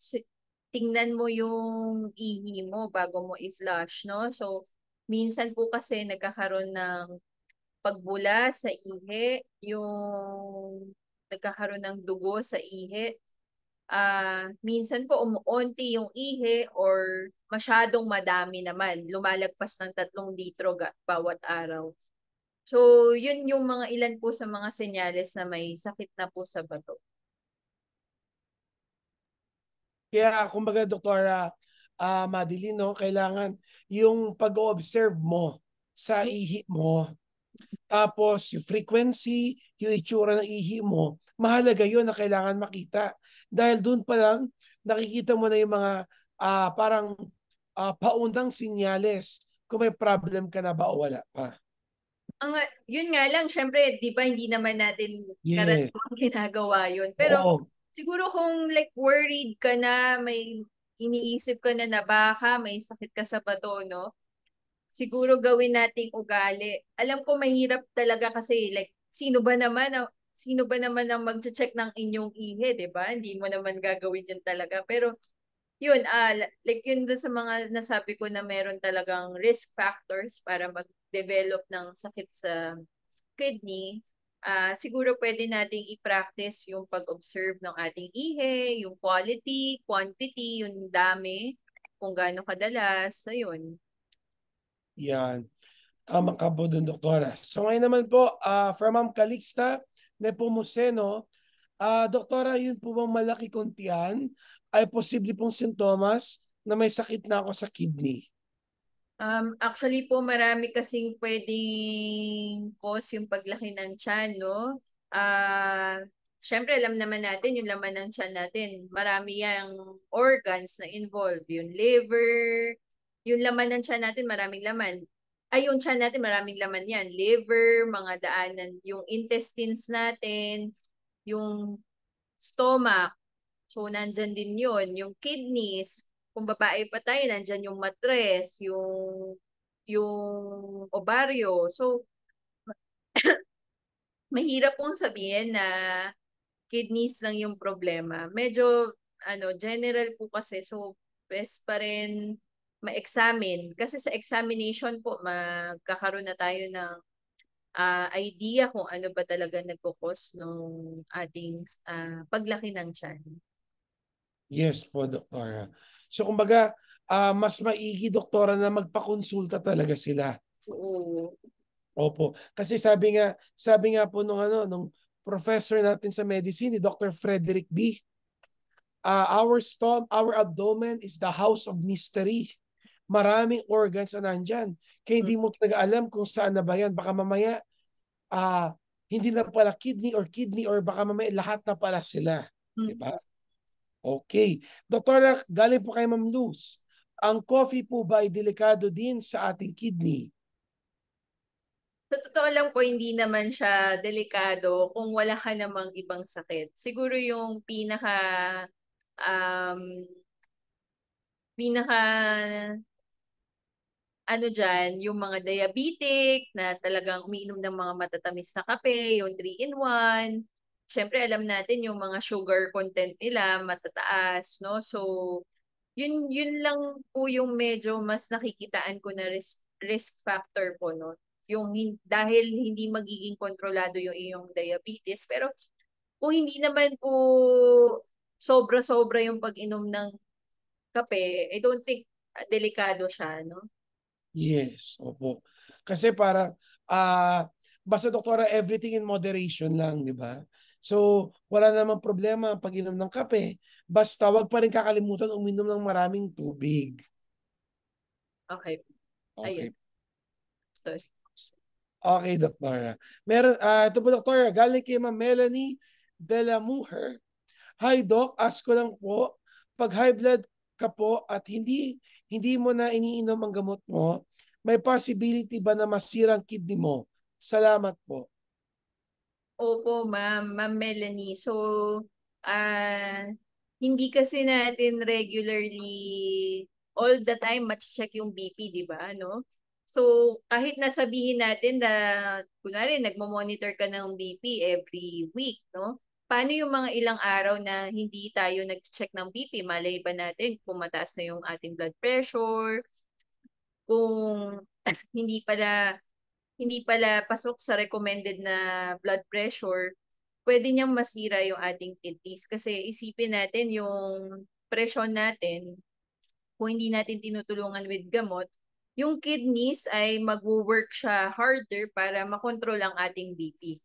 tingnan mo yung ihi mo bago mo i-flush, no? So minsan po kasi nagkakaroon ng pagbula sa ihi, yung nagkakaroon ng dugo sa ihi. Minsan po umuunti yung ihi or masyadong madami naman, lumalagpas ng 3 litro bawat araw. So, yun yung mga ilan po sa mga senyales na may sakit na po sa bato. Kaya kumbaga Doktora Madeline, no, kailangan yung pag-observe mo sa ihi mo, tapos yung frequency, yung itsura ng ihi mo, mahalaga yun na kailangan makita. Dahil doon pa lang, nakikita mo na yung mga parang paunang sinyales kung may problem ka na ba o wala pa. Yun nga lang, syempre, di ba hindi naman natin Yes. karaniwang ginagawa yun. Pero Oo. siguro kung like worried ka na, may iniisip ka na baka may sakit ka sa bato, no? Siguro gawin nating ugali. Alam ko mahirap talaga kasi like sino ba naman ang magche-check ng inyong ihi, 'di ba? Hindi mo naman gagawin 'yan talaga. Pero yun, like yun doon sa mga nasabi ko na meron talagang risk factors para mag-develop ng sakit sa kidney. Siguro pwede nating i-practice yung pag-observe ng ating ihi, yung quality, quantity, yung dami, kung gaano kadalas, ayun. Yan. Tama ka po dun, Doktora. So ngayon naman po, from Ma'am Calixta Nepomuceno, Doktora, yun po bang malaki kong tiyan ay posible pong sintomas na may sakit na ako sa kidney? Actually po, marami kasing pwedeng cause yung paglaki ng tiyan, no? Syempre, alam naman natin yung laman ng tiyan natin. Marami yung organs na involved. Yung liver, yung laman ng tiyan natin, maraming laman. Yung tiyan natin, maraming laman yan. Liver, mga daanan, yung intestines natin, yung stomach. So, nandyan din yun. Yung kidneys, kung babae pa tayo, nandyan yung matres, yung ovaryo. So, mahirap pong sabihin na kidneys lang yung problema. Medyo, general po kasi. So, best pa rin ma-examine. Kasi sa examination po, magkakaroon na tayo ng idea kung ano ba talaga nagkukos ng ating paglaki ng tiyan. Yes po, Doktora. So kumbaga, mas maigi, Doktora, na magpakonsulta talaga sila. Oo. Opo. Kasi sabi nga po nung professor natin sa medicine, ni Dr. Frederick B., our abdomen is the house of mystery. Maraming organs na nandyan. Kaya hindi mo talaga alam kung saan na ba yan. Baka mamaya, hindi na pala kidney or baka mamaya lahat na pala sila. Diba? Okay. Doktora, galing po kay Ma'am Luz. Ang coffee po ba ay delikado din sa ating kidney? Sa totoo lang po, hindi naman siya delikado kung wala ka namang ibang sakit. Siguro yung um, pinaka, dyan, yung mga diabetic na talagang umiinom ng mga matatamis na kape, yung 3-in-1. Siyempre, alam natin yung mga sugar content nila matataas, no? So, yun lang po yung medyo mas nakikitaan ko na risk factor po, no? Dahil hindi magiging kontrolado yung iyong diabetes. Pero kung hindi naman po sobra-sobra yung pag-inom ng kape, I don't think delikado siya, no? Yes, opo. Kasi basta Doktora, everything in moderation lang, di ba? So, wala namang problema ang pag-inom ng kape. Basta wag pa rin kakalimutan uminom ng maraming tubig. Okay. Okay. Ayun. Sorry. Okay, Doktora. Ito po, Doktora, galing kay Ma'am Melanie de la Mujer. Hi, Doc. Ask ko lang po, pag high blood ka po at hindi mo na iniinom ang gamot mo, may possibility ba na masira ang kidney mo? Salamat po. Opo, Ma'am Melanie. So, hindi kasi natin regularly all the time check yung BP, di ba? No? So, kahit nasabihin natin na, kunwari, nagmo-monitor ka ng BP every week, no? Paano yung mga ilang araw na hindi tayo nag-check ng BP? Malay ba natin kung mataas na yung ating blood pressure, kung hindi pala pasok sa recommended na blood pressure, pwede niyang masira yung ating kidneys. Kasi isipin natin yung presyon natin, kung hindi natin tinutulungan with gamot, yung kidneys ay mag-work siya harder para makontrol ang ating BP.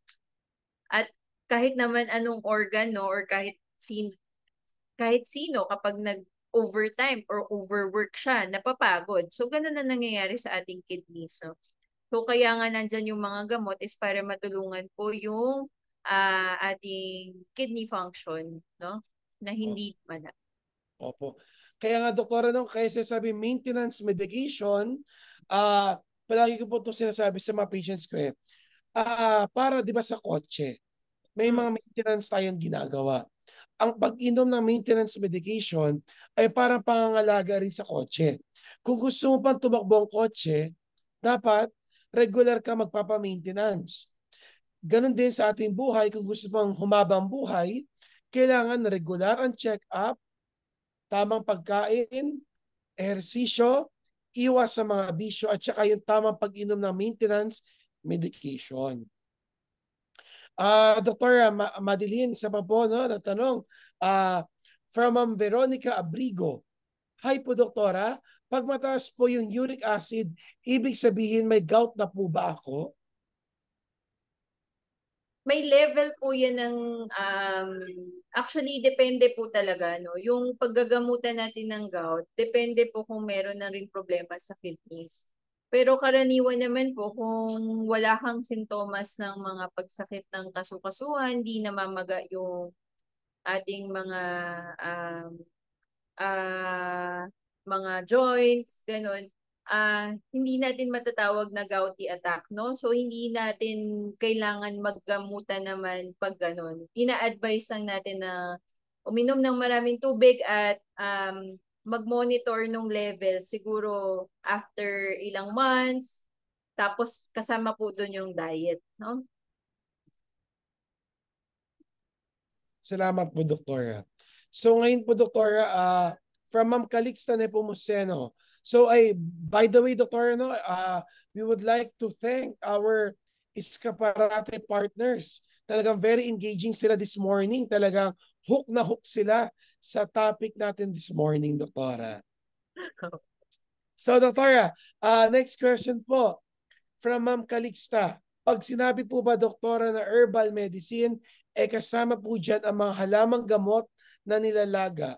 At kahit naman anong organ, no, or kahit sino kapag nag-overtime or overwork siya, napapagod. So, ganun na nangyayari sa ating kidneys. No? So, kaya nga nandyan yung mga gamot is para matulungan po yung ating kidney function, no? Na hindi mana. Opo. Kaya nga, doktora, no, kaya sinasabi maintenance medication, palagi ko po ito sinasabi sa mga patients ko para di ba sa kotse, may mga maintenance tayong ginagawa. Ang pag-inom ng maintenance medication ay parang pangangalaga rin sa kotse. Kung gusto mo pang tumakbo ang kotse, dapat regular ka magpapa-maintenance. Ganon din sa ating buhay, kung gusto pang humabang buhay, kailangan regular ang check-up, tamang pagkain, ehersisyo, iwas sa mga bisyo, at saka yung tamang pag-inom ng maintenance medication. Dr. Madeline, isa pa po, no, na tanong, from Veronica Abrigo. Hi po, doktora. Pag mataas po yung uric acid, ibig sabihin may gout na po ba ako? May level po yan ng, actually, depende po talaga, no? Yung paggagamutan natin ng gout, depende po kung meron na rin problema sa kidneys. Pero karaniwan naman po, kung wala kang sintomas ng mga pagsakit ng kasukasuan, hindi namamaga yung ating mga joints, ganun, hindi natin matatawag na gouty attack, no? So, hindi natin kailangan maggamutan naman pag ganun. Ina-advise lang natin na uminom ng maraming tubig at mag-monitor ng level siguro after ilang months. Tapos, kasama po doon yung diet, no? Salamat po, doktora. So, ngayon po, doktora, from Ma'am Calixta Nepomuceno. So, by the way, doktora, no, we would like to thank our Escaparate partners. Talagang very engaging sila this morning. Talagang hook na hook sila sa topic natin this morning, doktora. So, doktora, next question po from Ma'am Calixta. Pag sinabi po ba, doktora, na herbal medicine, kasama po dyan ang mga halamang gamot na nilalaga?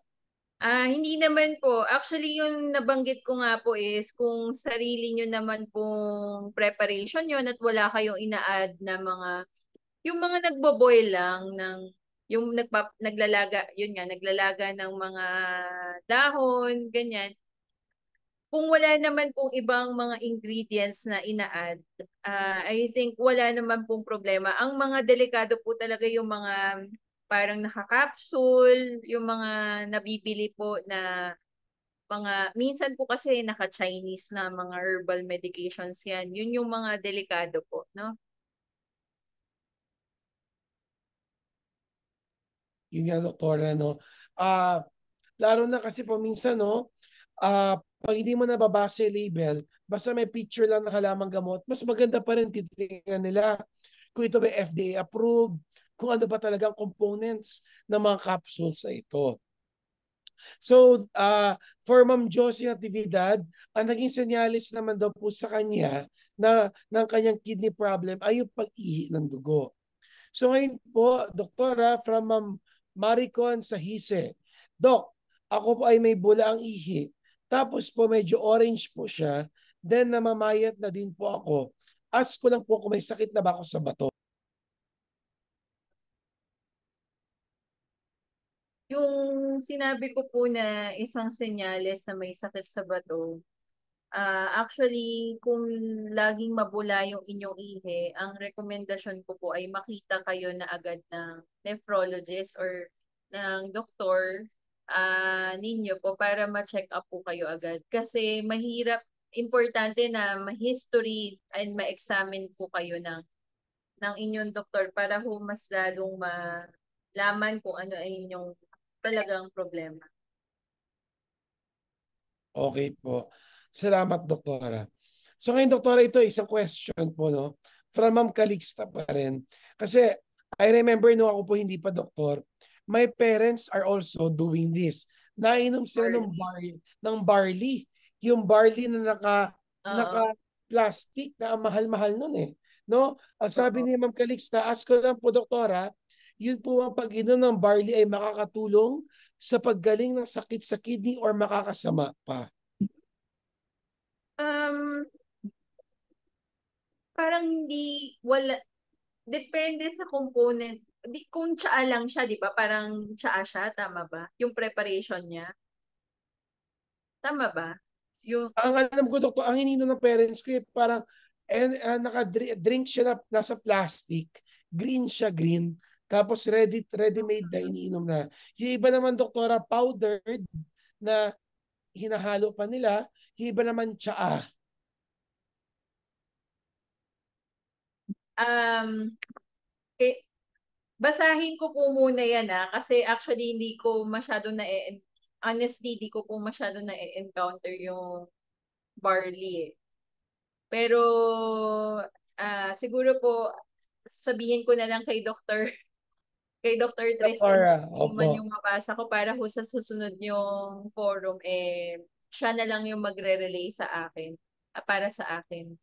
Hindi naman po. Actually, yung nabanggit ko nga po is kung sarili nyo naman pong preparation yun at wala kayong ina-add na yung mga nagbo-boil lang ng, yung naglalaga, yun nga, naglalaga ng mga dahon, ganyan. Kung wala naman pong ibang mga ingredients na ina-add, I think wala naman pong problema. Ang mga delikado po talaga yung mga parang naka-capsule, yung mga nabibili po na minsan po kasi naka-Chinese na mga herbal medications yan. Yun yung mga delikado po, no? Yun nga, doktora, no? Laro na kasi po minsan, no? Pag hindi mo nababasa yung label, basta may picture lang na halamang gamot, mas maganda pa rin titingnan nila kung ito ba FDA approved, kung ano ba talagang components ng mga capsules na ito. So, for Ma'am Josie Natividad, ang naging senyalis naman daw po sa kanya na ng kanyang kidney problem ay yung pag-ihi ng dugo. So ngayon po, doktora, from Ma'am Maricon Sahise. Dok, ako po ay may bula ang ihi. Tapos po medyo orange po siya. Then namamayat na din po ako. Ask ko lang po kung may sakit na ba ako sa bato. Yung sinabi ko po na isang senyales na may sakit sa bato, actually, kung laging mabula yung inyong ihi, ang rekomendasyon ko po ay makita kayo na agad ng nephrologist or ng doktor ninyo po para ma-check up po kayo agad. Kasi mahirap, importante na ma-history and ma-examine po kayo ng inyong doktor para ho mas lalong malaman kung ano ay inyong talagang problema. Okay po. Salamat, doktora. So ngayon, doktora, ito isang question po, no? From Ma'am Calixta pa rin. Kasi I remember no ako po hindi pa doktor, my parents are also doing this. Nainom sila ng barley. Yung barley na Oo. naka-plastic na ang mahal-mahal nun eh. No? Ang sabi Oo. ni Ma'am Calixta, ask ko lang po, Doktora, yun po ang pag-inom ng barley ay makakatulong sa paggaling ng sakit sa kidney or makakasama pa? Um, Parang wala, depende sa component. Kung tsaa lang siya, di ba? Parang tsaa siya, tama ba? Yung preparation niya. Tama ba? Yung, Ang alam ko, Doktor, ang ininom ng parents ko parang naka-drink siya nasa plastic. Green siya, green. Tapos ready-made na iniinom na. Yung iba naman, Doktora, powdered na hinahalo pa nila. Yung iba naman tsaa. eh, basahin ko po muna yan kasi actually honestly, hindi ko po masyado na-encounter yung barley eh. Pero siguro po sabihin ko na lang kay Dr. Tristan Doktora, kung man opo. yung mabasa ko para sa susunod yung forum siya na lang yung magre-relay sa akin para sa akin.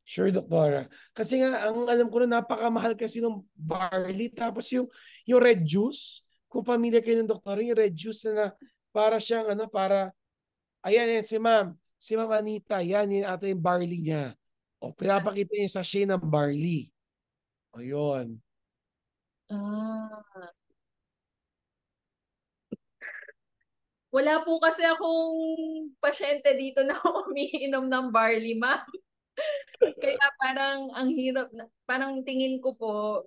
Sure, Doktora. Kasi nga, ang alam ko na napakamahal kasi ng barley. Tapos yung red juice, kung familiar kayo ng Doktora, yung red juice na para siyang ayan, si Ma'am Anita, yan ata yung barley niya. O, pinapakita niya sa sachet ng barley. O, yun. Ah. Wala po kasi akong pasyente dito na umiinom ng barley, ma'am. Kaya parang ang hirap, parang tingin ko po,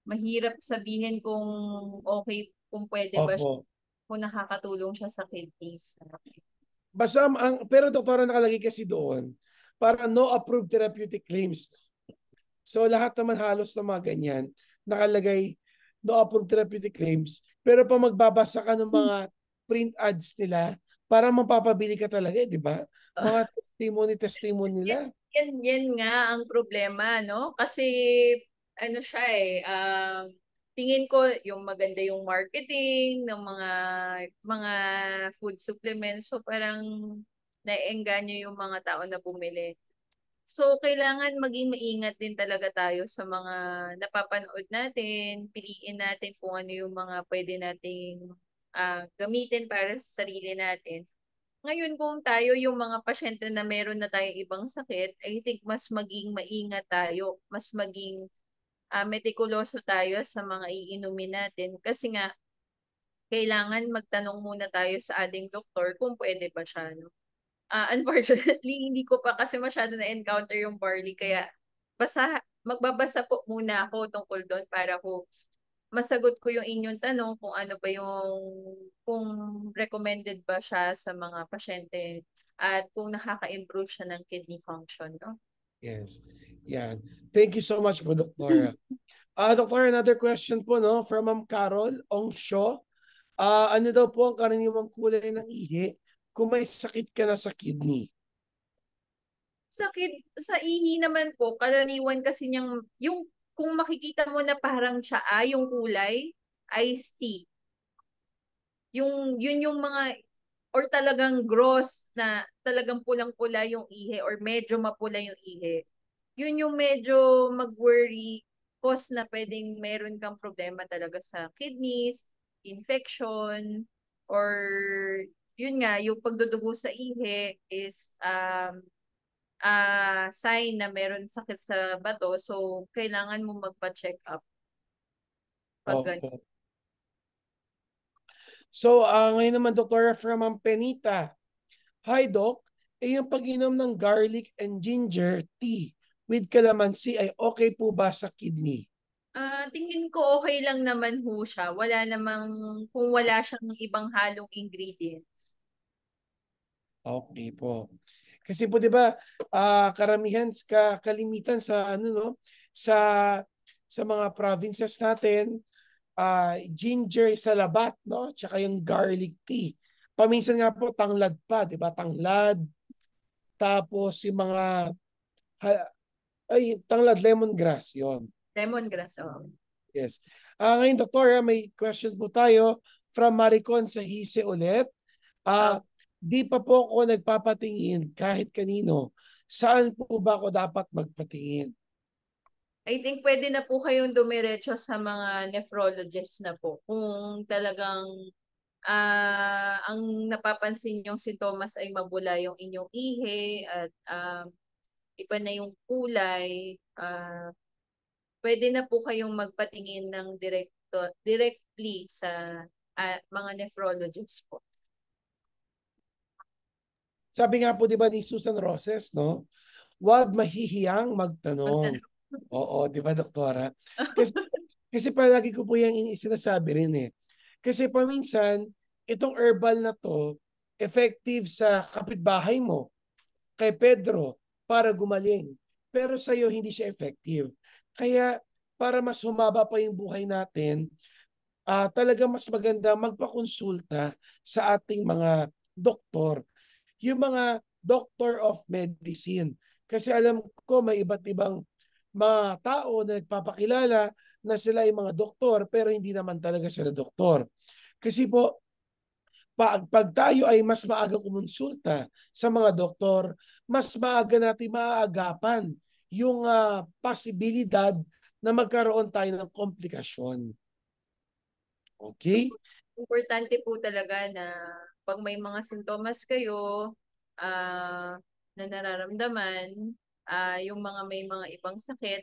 mahirap sabihin kung okay, kung pwede ba siya, Opo. kung nakakatulong siya sa kidneys. Basta, pero Doktora, nakalagay kasi doon, para no approved therapeutic claims. So lahat naman halos ng mga ganyan, nakalagay no approved therapeutic claims. Pero pa magbabasa ka ng mga print ads nila, para mapapabili ka talaga, di ba? Mga testimony nila. Yan nga ang problema, no? Kasi ano siya tingin ko yung maganda yung marketing ng mga food supplements. So parang naiengganyo yung mga tao na bumili. So, kailangan maging maingat din talaga tayo sa mga napapanood natin. Piliin natin kung ano yung mga pwede nating gamitin para sa sarili natin. Ngayon, kung tayo yung mga pasyente na meron na tayong ibang sakit, I think mas maging maingat tayo. Mas maging metikuloso tayo sa mga iinumin natin. Kasi nga, kailangan magtanong muna tayo sa ating doktor kung pwede ba siya. No? Unfortunately, hindi ko pa kasi masyado na-encounter yung barley. Kaya magbabasa po muna ako tungkol doon para ko masagot ko yung inyong tanong kung ano ba kung recommended ba siya sa mga pasyente at kung nakaka-improve siya ng kidney function. No? Yes. Yan. Thank you so much po, Doktora. Doktora, another question po, no, from Ma'am Carol Ongsho. Ano daw po ang karaniwang kulay ng ihi kung may sakit ka na sa kidney? Sa ihi naman po, karaniwan kasi yung kung makikita mo na parang tsaa yung kulay, iced tea. Yun yung mga, or talagang gross na talagang pulang-pula yung ihi or medyo mapula yung ihi. Yun yung medyo mag-worry cause na pwedeng meron kang problema talaga sa kidneys, infection, or yun nga, yung pagdudugo sa ihi is sign na meron sakit sa bato. So, kailangan mo magpa-check up. Pag ganun. Opo. So, ngayon naman, Doktora, from Ma'am Penita. Hi, Doc. Yung pag-inom ng garlic and ginger tea with calamansi ay okay po ba sa kidney? Tingin ko okay lang naman ho siya. Kung wala siyang ibang halong ingredients. Okay po. Kasi po 'di ba, kalimitan sa sa mga provinces natin, ginger sa labat, no? Tsaka yung garlic tea. Paminsan nga po tanglad pa, 'di ba? Tanglad. Tapos yung mga tanglad lemongrass 'yon. Lemongrass, oh. Yes. Ngayon, Doktora, may question po tayo from Maricon sa Hise ulit. di pa po ako nagpapatingin kahit kanino. Saan po ba ako dapat magpatingin? I think pwede na po kayong dumiretso sa mga nephrologists na po. Kung talagang ang napapansin yung sintomas ay mabula yung inyong ihi at iba na yung kulay, pwede na po kayong magpatingin ng directly sa mga nephrologists po. Sabi nga po, di ba, ni Susan Roses, no? Huwag mahihiyang magtanong. Oo, di ba, doktora? Kasi palagi ko po yung sinasabi rin eh. Kasi paminsan, itong herbal na to, effective sa kapitbahay mo, kay Pedro, para gumaling. Pero sa'yo, hindi siya effective. Kaya, para mas humaba pa yung buhay natin, talaga mas maganda magpakonsulta sa ating mga doktor. Yung mga doctor of medicine. Kasi alam ko may iba't ibang mga tao na nagpapakilala na sila ay mga doktor pero hindi naman talaga sila doktor. Kasi po, pag tayo ay mas maaga kumonsulta sa mga doktor, mas maaga natin maaagapan yung posibilidad na magkaroon tayo ng komplikasyon. Okay? Importante po talaga na pag may mga sintomas kayo na nararamdaman, yung mga may mga ibang sakit,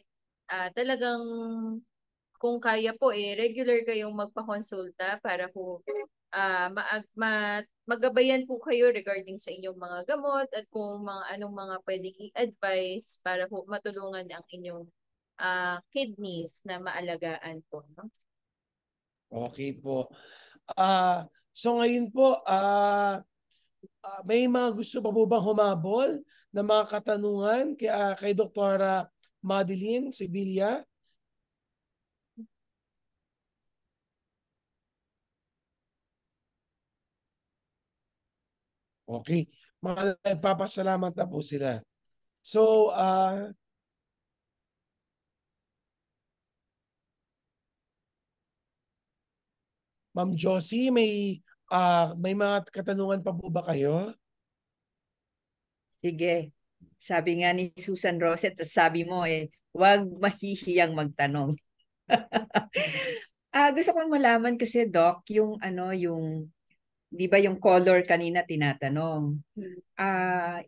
talagang kung kaya po regular kayong magpakonsulta para po magabayan po kayo regarding sa inyong mga gamot at kung anong mga pwedeng i-advise para po matulungan ang inyong kidneys na maalagaan po. No? Okay po. So ngayon po, may mga gusto pa po bang humabol na mga katanungan kay Dr. Madeline Sevilla? Okay. Mga nagpapasalamat na po sila. So, Ma'am Josie, may mga katanungan pa po ba kayo? Sige. Sabi nga ni Susan Roset, sabi mo huwag mahihiyang magtanong. Gusto kong malaman kasi, Doc, yung di ba yung color kanina tinatanong.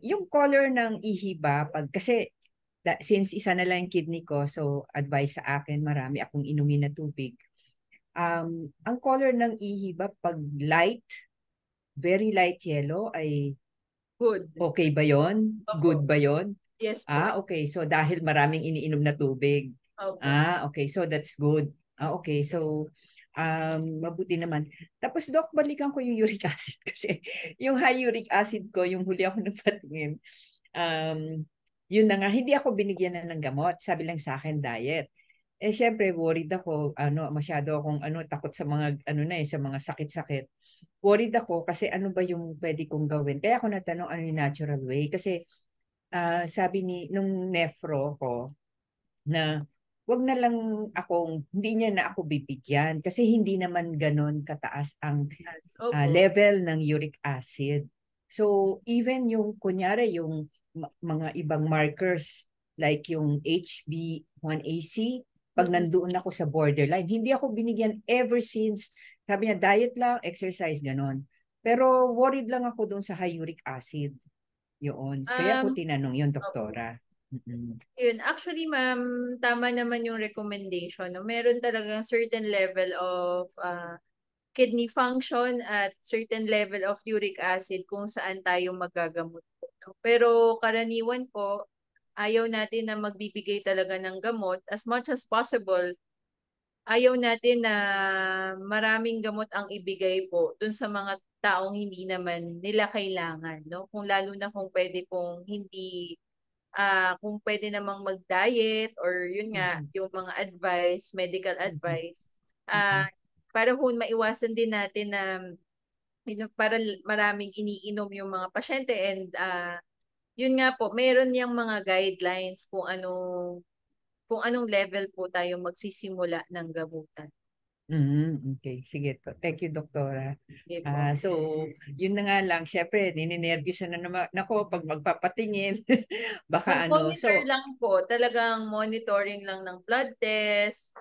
Yung color ng ihi ba, kasi since isa na lang yung kidney ko, so advice sa akin, marami akong inumin na tubig. Ang color ng ihi ba, pag light, very light yellow, ay Good. okay ba yon? Good ba yon? Yes po. Okay. So dahil maraming iniinom na tubig. Opo. Okay. So that's good. Okay. So mabuti naman. Tapos Doc, balikan ko yung uric acid kasi yung high uric acid ko, yung huli ako nagpatingin. Yun na nga, hindi ako binigyan na ng gamot. Sabi lang sa akin, diet. Syempre, worried ako, masyado akong takot sa mga sa mga sakit-sakit. Worried ako kasi ano ba yung pwede kong gawin. Kaya ako natanong ano yung natural way kasi sabi nung nephro ko na wag na lang hindi niya na ako bibigyan kasi hindi naman ganon kataas ang level ng uric acid. So even yung kunyari yung mga ibang markers like yung HB1AC, pag nandoon ako sa borderline, hindi ako binigyan ever since. Sabi niya, diet lang, exercise, ganon. Pero worried lang ako doon sa high uric acid. Yun. Kaya ako tinanong yun, doktora. Yun. Actually, ma'am, tama naman yung recommendation. No? Meron talagang certain level of kidney function at certain level of uric acid kung saan tayo magagamot. No? Pero karaniwan po, ayaw natin na magbibigay talaga ng gamot. As much as possible, ayaw natin na maraming gamot ang ibigay po dun sa mga taong hindi naman nila kailangan. No? Kung lalo na kung pwede pong hindi kung pwede namang mag-diet or yun nga, yung mga advice, medical advice, para kung maiwasan din natin na para maraming iniinom yung mga pasyente and yun nga po, meron yung mga guidelines kung anong level po tayo magsisimula ng gamutan. Okay, sige. Thank you, Doktora. Sige po. So, yun na nga lang, syempre, ninenervyos na naman ako pag magpapatingin. Baka ano. Mag-monitor So, lang po, talagang monitoring lang ng blood test,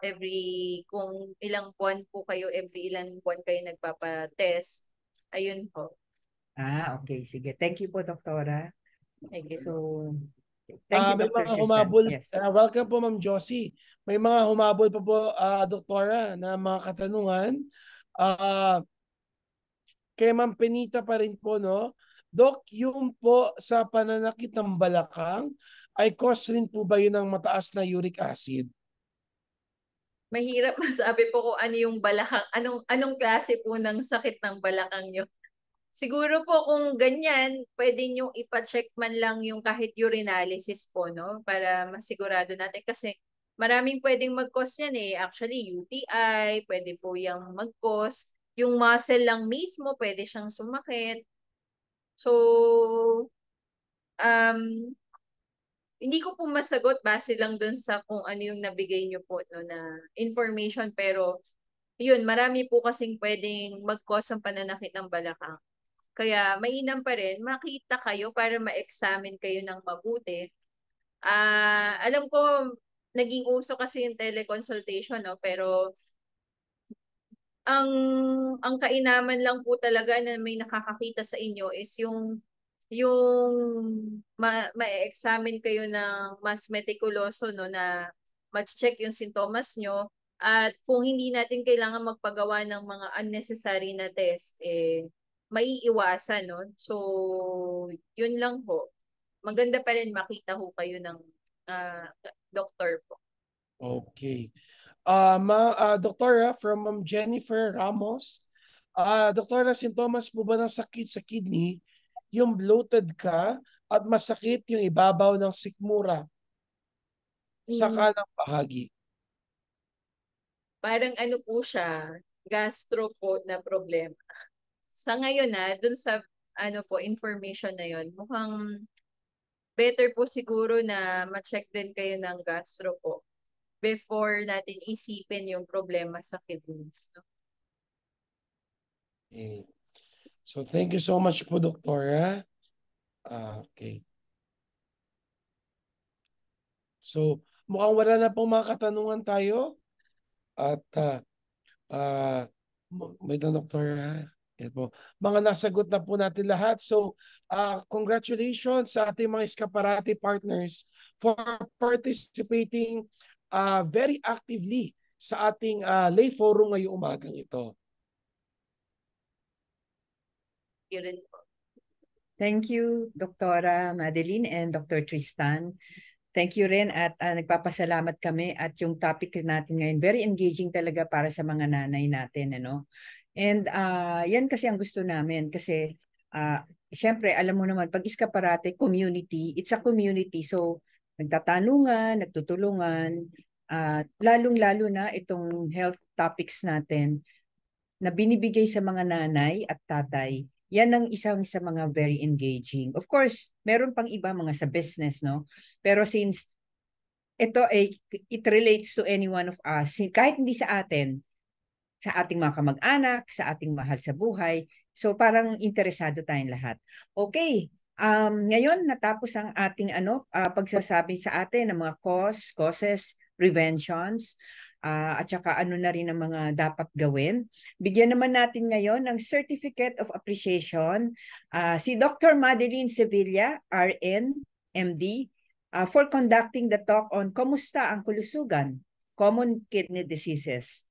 kung ilang buwan po kayo, every ilang buwan kayo nagpapa-test. Ayun po. okay, sige. Thank you po, Doktora. Thank you. So, thank you, May Dr. mga Tristan. humabol. Yes. Welcome po, Ma'am Josie. May mga humabol pa po, Doktora, na mga katanungan. Kay Ma'am Penita pa rin po, no? Dok, yung po sa pananakit ng balakang, ay cause rin po ba yun ng mataas na uric acid? Mahirap masabi po kung ano yung balakang, anong klase po ng sakit ng balakang nyo. Siguro po kung ganyan, pwede nyo ipa-check man lang yung kahit urinalysis po, no? Para masigurado natin kasi maraming pwedeng mag-cause yan eh. Actually, UTI, pwede po yung mag-cause. Yung muscle lang mismo, pwede siyang sumakit. So, um, hindi ko po masagot base lang dun sa kung ano yung nabigay nyo po no, na information. Pero, yun, marami po kasing pwedeng mag-cause ng pananakit ng balakang. Kaya mainam pa rin, makita kayo para ma-examine kayo ng mabuti. Alam ko, naging uso kasi yung teleconsultation, no? Pero ang kainaman lang po talaga na may nakakakita sa inyo is yung ma-examine kayo ng mas meticuloso, no, na ma-check yung sintomas nyo. At kung hindi natin kailangan magpagawa ng mga unnecessary na test, maiiwasan, no? So, yun lang po. Maganda pa rin makita ho kayo ng doktor po. Okay. Doktora, from Ma'am Jennifer Ramos, Doktora, sintomas po ba ng sakit sa kidney, yung bloated ka at masakit yung ibabaw ng sikmura sa kanang bahagi? Parang ano po siya, gastro po na problema. Sa ngayon dun sa ano po, information na yon, mukhang better po siguro na ma-check din kayo ng gastro po before natin isipin yung problema sa kidneys. No? Okay. So, thank you so much po, Doktora. Okay. So, mukhang wala na pong mga katanungan tayo. At may Doktora. Yan po. Mga nasagot na po natin lahat. So, congratulations sa ating mga Escaparate partners for participating very actively sa ating lay forum ngayong umagang ito. Yun po. Thank you, Doktora Madeline and Dr. Tristan. Thank you rin at nagpapasalamat kami at yung topic natin ngayon, very engaging talaga para sa mga nanay natin. Ano? And yan kasi ang gusto namin kasi syempre alam mo naman, pag Escaparate community, it's a community. So nagtatanungan, nagtutulungan, lalong-lalo na itong health topics natin na binibigay sa mga nanay at tatay. Yan ang isang sa mga very engaging. Of course, meron pang iba mga sa business, no? Pero since ito ay it relates to any one of us, kahit hindi sa atin, sa ating mga kamag-anak, sa ating mahal sa buhay. So parang interesado tayong lahat. Okay, ngayon natapos ang ating pagsasabi sa atin ng mga causes, preventions, at saka ano na rin ang mga dapat gawin. Bigyan naman natin ngayon ng Certificate of Appreciation si Dr. Madeline Sevilla, RN, MD, for conducting the talk on Kamusta ang Kalusugan? Common Kidney Diseases.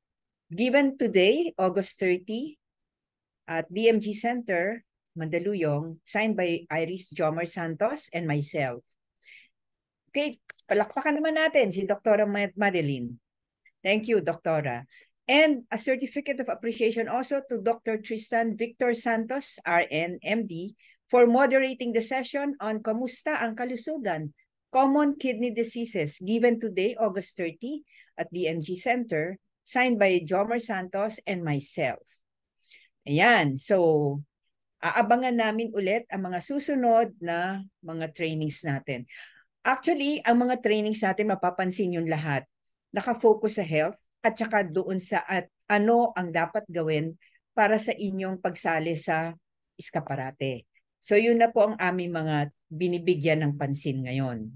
Given today, August 30, at DMG Center, Mandaluyong, signed by Iris Jomar Santos and myself. Okay, palakpakan naman natin si Dr. Madeline. Thank you, Doktora. And a certificate of appreciation also to Dr. Tristan Victor Santos, RN, MD, for moderating the session on Kamusta ang Kalusugan? Common Kidney Diseases, given today, August 30, at DMG Center, signed by Jomar Santos and myself. Ayan, so aabangan namin ulit ang mga susunod na mga trainings natin. Actually, ang mga trainings natin, mapapansin yung lahat, nakafocus sa health at saka doon sa ano ang dapat gawin para sa inyong pagsali sa iskaparate. So yun na po ang aming mga binibigyan ng pansin ngayon.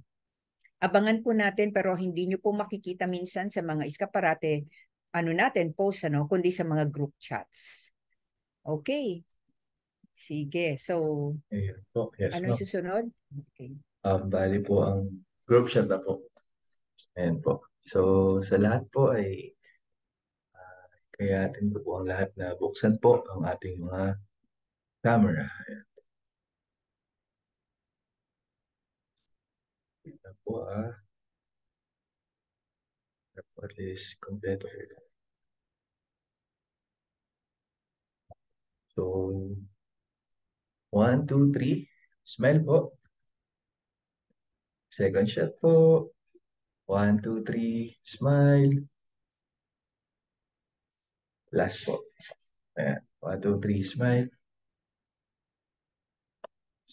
Abangan po natin, pero hindi nyo po makikita minsan sa mga iskaparate, post, kundi sa mga group chats. Okay. Sige. So, Ayun po. Yes, ano ma'am. yung susunod? Okay. Bali po ang group chat na po. Ayan po. So, sa lahat po ay kaya atin ko po ang lahat na buksan po ang ating mga camera. Ayan. Ito po at least kompleto. So, 1, 2, 3. Smile po. Second shot po. 1, 2, 3. Smile. Last po. Ayan. 1, 2, 3. Smile.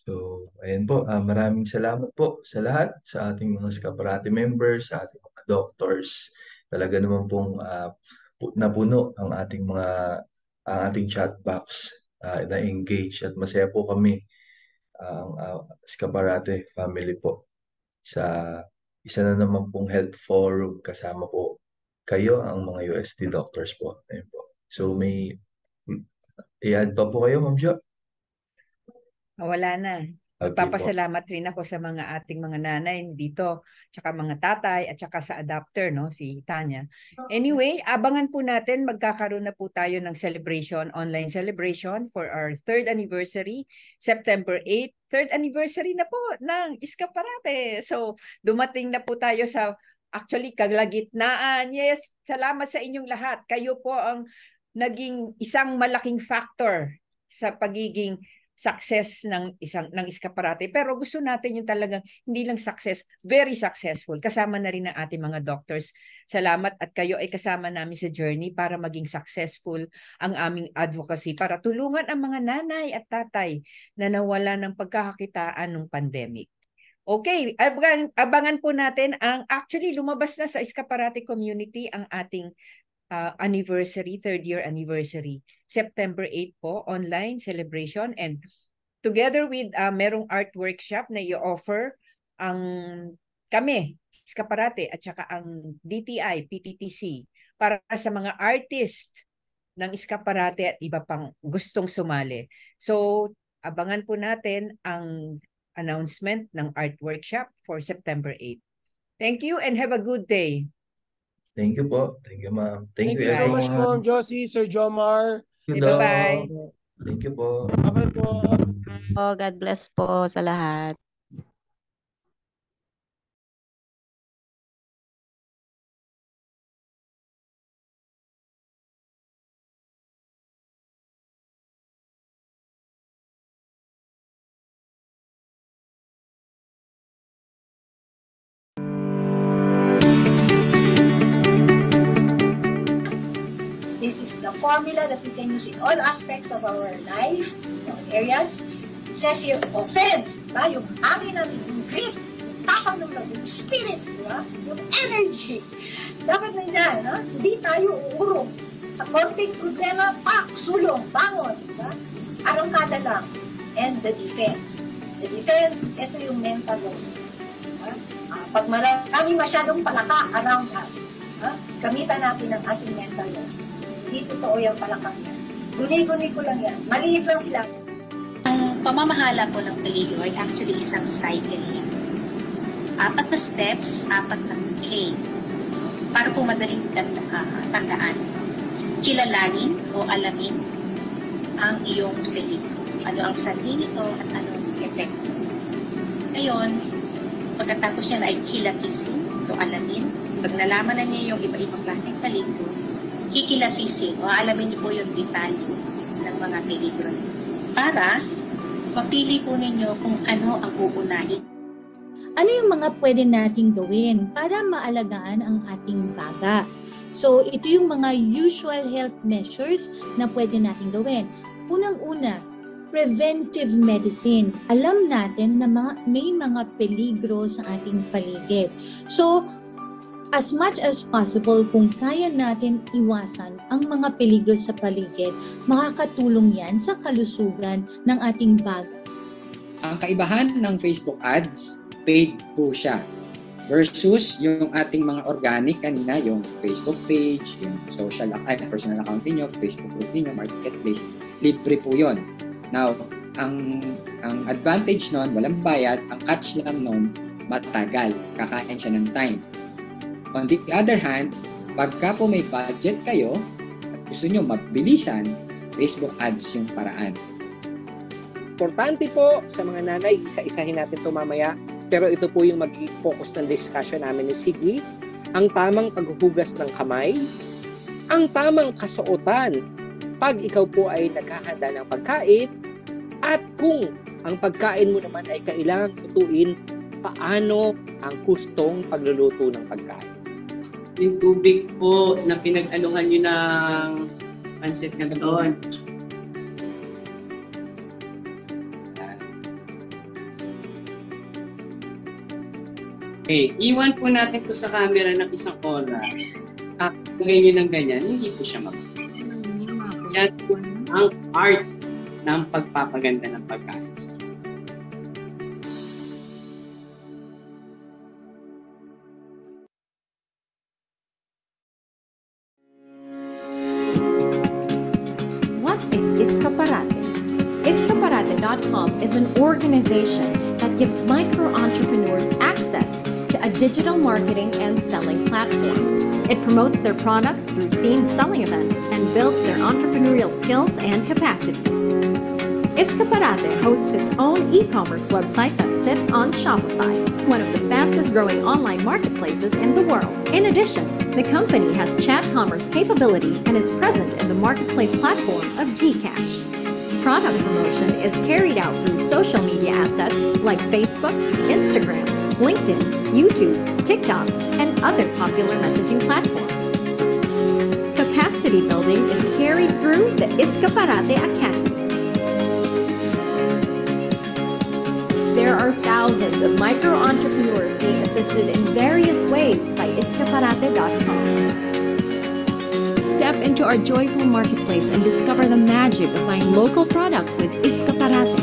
So, ayan po. Maraming salamat po sa lahat, sa ating mga Skaparate members, sa ating mga doctors. Talaga naman pong napuno ang ating chat box, na-engage at masaya po kami ang Skaparate family po sa isa na naman pong health forum kasama po kayo ang mga UST doctors po. Ayan po. So may i-add pa po kayo, Ma'am Jo? Wala na. Okay po. Magpapasalamat rin ako sa mga ating mga nanay dito, tsaka mga tatay, at tsaka sa adapter, no, si Tanya. Anyway, abangan po natin, magkakaroon na po tayo ng celebration, online celebration for our 3rd anniversary, September 8. 3rd anniversary na po ng Iskaparate. So, dumating na po tayo sa actually kalagitnaan. Yes, salamat sa inyong lahat. Kayo po ang naging isang malaking factor sa pagiging success ng Iskaparate. Pero gusto natin yung talagang hindi lang success, very successful. Kasama na rin ang ating mga doctors. Salamat at kayo ay kasama namin sa journey para maging successful ang aming advocacy para tulungan ang mga nanay at tatay na nawala ng pagkakakitaan ng pandemic. Okay, abangan po natin actually lumabas na sa Iskaparate community ang ating anniversary, 3rd year anniversary. September 8 po, online celebration, and together with merong art workshop na i-offer ang kami, Iskaparate, at saka ang DTI, PTTC, para sa mga artist ng Iskaparate at iba pang gustong sumali. So, abangan po natin ang announcement ng art workshop for September 8. Thank you and have a good day. Thank you po. Thank you, ma'am. Thank you, so much, everyone. Ma'am Josie, Sir Jomar. Bye-bye. Thank you po. Bye-bye po. God bless po sa lahat. This is the formula that we can use in all aspects of our life, all areas. It says here, offense, diba? Yung hangin natin, yung grit, yung tapang ng loob, yung spirit, diba? Yung energy. Dapat nandiyan, no? Hindi tayo uurong. Sa konting problema, sulong, bangon, diba? Arangkada lang. And the defense. The defense, ito yung mental loss. Diba? Pag marami masyadong palaka around us, gamitan natin ang ating mental loss. Hindi totoo yung palakang yan. Guni-guni ko lang yan. Maliit lang sila. Ang pamamahala po ng peligro ay actually isang cycle yan. 4 na steps, 4 na K. Para po madaling tandaan. Kilalanin o alamin ang iyong peligro. Ano ang sanhi nito at anong epekto. Ngayon, pagkatapos yan ay kilatisin. So alamin. Pag nalaman na niyo yung iba-ibang klaseng peligro, kikilatisin o alamin niyo po yung detalye ng mga peligro para mapili po ninyo kung ano ang uunahin. Ano yung mga pwede nating gawin para maalagaan ang ating baga? So, ito yung mga usual health measures na pwede nating gawin. Unang-una, preventive medicine. Alam natin na may mga peligro sa ating paligid. So, as much as possible, kung kaya natin iwasan ang mga peligro sa paligid, makakatulong yan sa kalusugan ng ating baga. Ang kaibahan ng Facebook ads, paid po siya. Versus yung ating mga organic kanina, yung Facebook page, yung personal account niyo, Facebook group niyo, marketplace, libre po yun. Now, ang advantage nun, walang bayad, ang catch lang nun, matagal, kakain siya ng time. On the other hand, pagka po may budget kayo at gusto nyo mabilisan, Facebook ads yung paraan. Importante po sa mga nanay, isa-isahin natin ito mamaya, pero ito po yung magiging focus ng discussion namin ni Siggy, ang tamang paghuhugas ng kamay, ang tamang kasuotan pag ikaw po ay naghahanda ng pagkain, at kung ang pagkain mo naman ay kailangang lutuin, paano ang hustong pagluluto ng pagkain. Yung tubig po na pinag-anuhan nyo ng pansit na doon. Okay, iwan po natin to sa camera ng isang oras. Lagay nyo ng ganyan, hindi po siya mag-anuhan. Yan po ang art ng pagpapaganda ng pagkain. Escaparate. Escaparate.com is an organization that gives micro-entrepreneurs access to a digital marketing and selling platform. It promotes their products through themed selling events and builds their entrepreneurial skills and capacities. Escaparate hosts its own e-commerce website that sits on Shopify, one of the fastest growing online marketplaces in the world. In addition, the company has chat commerce capability and is present in the marketplace platform of Gcash. Product promotion is carried out through social media assets like Facebook, Instagram, LinkedIn, YouTube, TikTok, and other popular messaging platforms. Capacity building is carried through the Escaparate Academy. There are thousands of micro-entrepreneurs being assisted in various ways by Escaparate.com. Step into our joyful marketplace and discover the magic of buying local products with Escaparate.